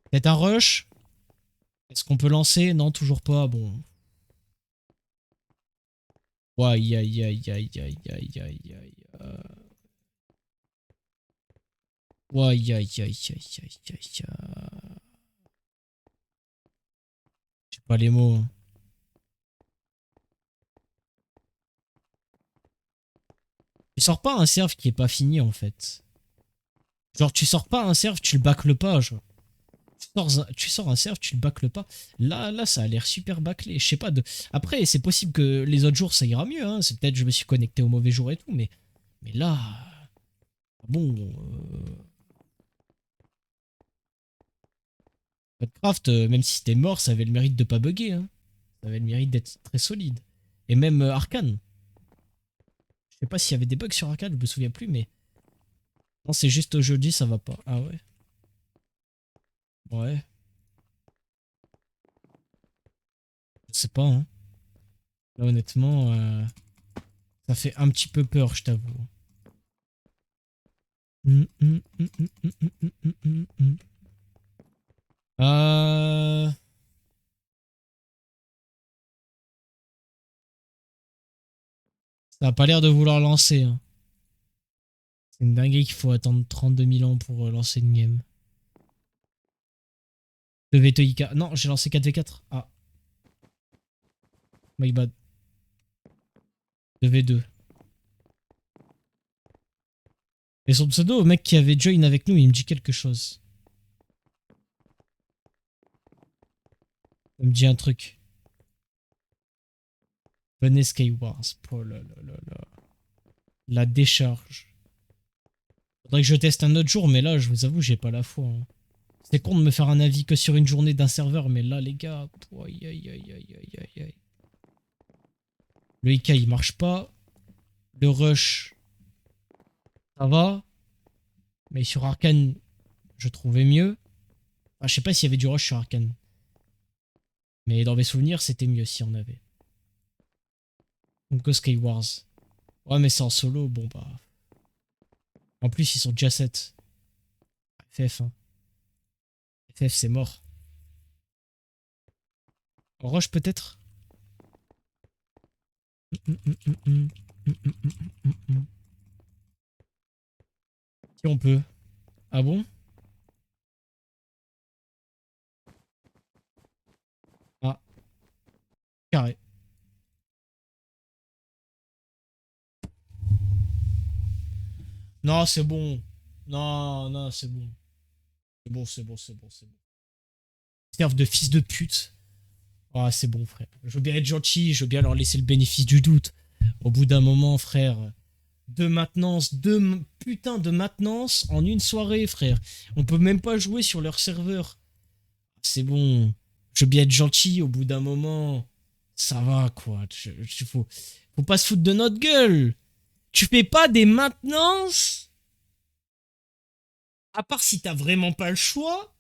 Peut-être un rush. Est-ce qu'on peut lancer? Non, toujours pas. Bon. Ouais, aïe, aïe, aïe, aïe, aïe, aïe, aïe, aïe. Ouais, aïe, aïe, aïe, aïe, aïe, aïe, aïe. J'ai pas les mots, hein. Tu sors pas un serve qui est pas fini, en fait. Genre, tu sors pas un serve, tu le bâcles pas, genre. Tu sors un serve, tu le bâcles pas. Là, ça a l'air super bâclé. Je sais pas. Après, c'est possible que les autres jours, ça ira mieux, hein. C'est peut-être que je me suis connecté au mauvais jour et tout, mais là... Bon... Craft, même si c'était mort, ça avait le mérite de pas bugger, hein. Ça avait le mérite d'être très solide. Et même Arcane. Je sais pas s'il y avait des bugs sur Arcane, je me souviens plus, mais... Non, c'est juste aujourd'hui, ça va pas. Ah ouais? Ouais. Je sais pas, hein. Là, honnêtement, ça fait un petit peu peur, je t'avoue. Euh... Ça a pas l'air de vouloir lancer, hein. C'est une dinguerie qu'il faut attendre 32 000 ans pour lancer une game. 2 VTIK. Non, j'ai lancé 4v4. Ah, my bad. 2v2. Et son pseudo, au mec qui avait join avec nous, il me dit quelque chose. Il me dit un truc. Venez Skywars. Oh là là là là. La décharge. Faudrait que je teste un autre jour, mais là, je vous avoue, j'ai pas la foi, hein. C'est con de me faire un avis que sur une journée d'un serveur, mais là, les gars, aïe aïe aïe aïe aïe aïe aïe. Le IK, il marche pas. Le rush, ça va. Mais sur Arcane, je trouvais mieux. Enfin, je sais pas s'il y avait du rush sur Arcane. Mais dans mes souvenirs, c'était mieux si on avait. Donc, Go Skywars. Ouais, mais c'est en solo, bon bah. En plus, ils sont déjà 7. FF, hein. FF, c'est mort. En rush, peut-être. Si on peut. Ah bon? Ah, carré. Non, c'est bon. Non, non, c'est bon. C'est bon, c'est bon, c'est bon, c'est bon. Serve de fils de pute. Ah, c'est bon, frère. Je veux bien être gentil, je veux bien leur laisser le bénéfice du doute. Au bout d'un moment, frère. De maintenance, putain de maintenance en une soirée, frère. On peut même pas jouer sur leur serveur. C'est bon. Je veux bien être gentil au bout d'un moment. Ça va, quoi. Faut pas se foutre de notre gueule. Tu fais pas des maintenances, à part si t'as vraiment pas le choix.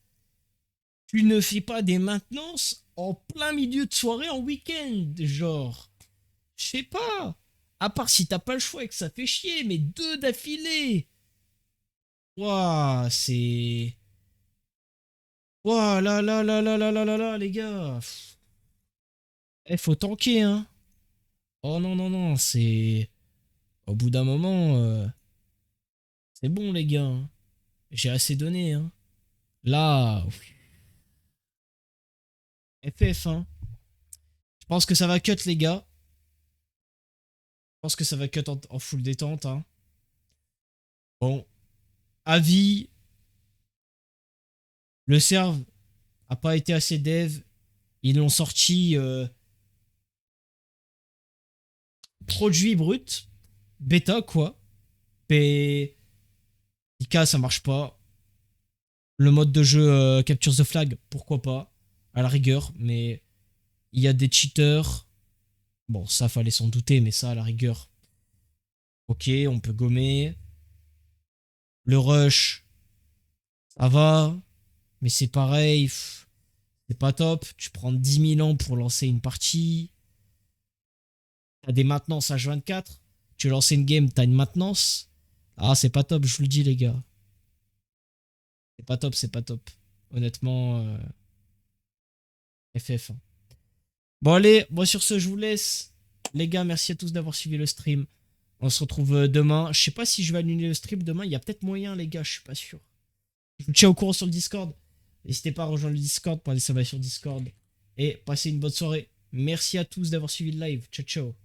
Tu ne fais pas des maintenances en plein milieu de soirée en week-end, genre. Je sais pas. À part si t'as pas le choix et que ça fait chier, mais deux d'affilée. Ouah, c'est... Ouah, là, là, là, là, là, là, là, là, les gars. Eh, faut tanker, hein. Oh non, non, non, c'est... Au bout d'un moment, c'est bon, les gars, hein. J'ai assez donné, hein. Là, FF, hein. Je pense que ça va cut, les gars. Je pense que ça va cut en full détente, hein. Bon, avis, le serve a pas été assez dev. Ils l'ont sorti produit brut, bêta quoi. Mais IK ça marche pas. Le mode de jeu Capture the Flag, pourquoi pas, à la rigueur, mais il y a des cheaters. Bon, ça fallait s'en douter, mais ça à la rigueur, ok, on peut gommer. Le rush, ça va, mais c'est pareil, c'est pas top. Tu prends 10 000 ans pour lancer une partie. T'as des maintenances H24. Tu lances une game, t'as une maintenance. Ah, c'est pas top, je vous le dis, les gars. C'est pas top, c'est pas top. Honnêtement, FF, hein. Bon, allez, moi sur ce, je vous laisse. Les gars, merci à tous d'avoir suivi le stream. On se retrouve demain. Je sais pas si je vais annuler le stream demain. Il y a peut-être moyen, les gars, je suis pas sûr. Je vous tiens au courant sur le Discord. N'hésitez pas à rejoindre le Discord pour aller sur Discord. Et passez une bonne soirée. Merci à tous d'avoir suivi le live. Ciao, ciao.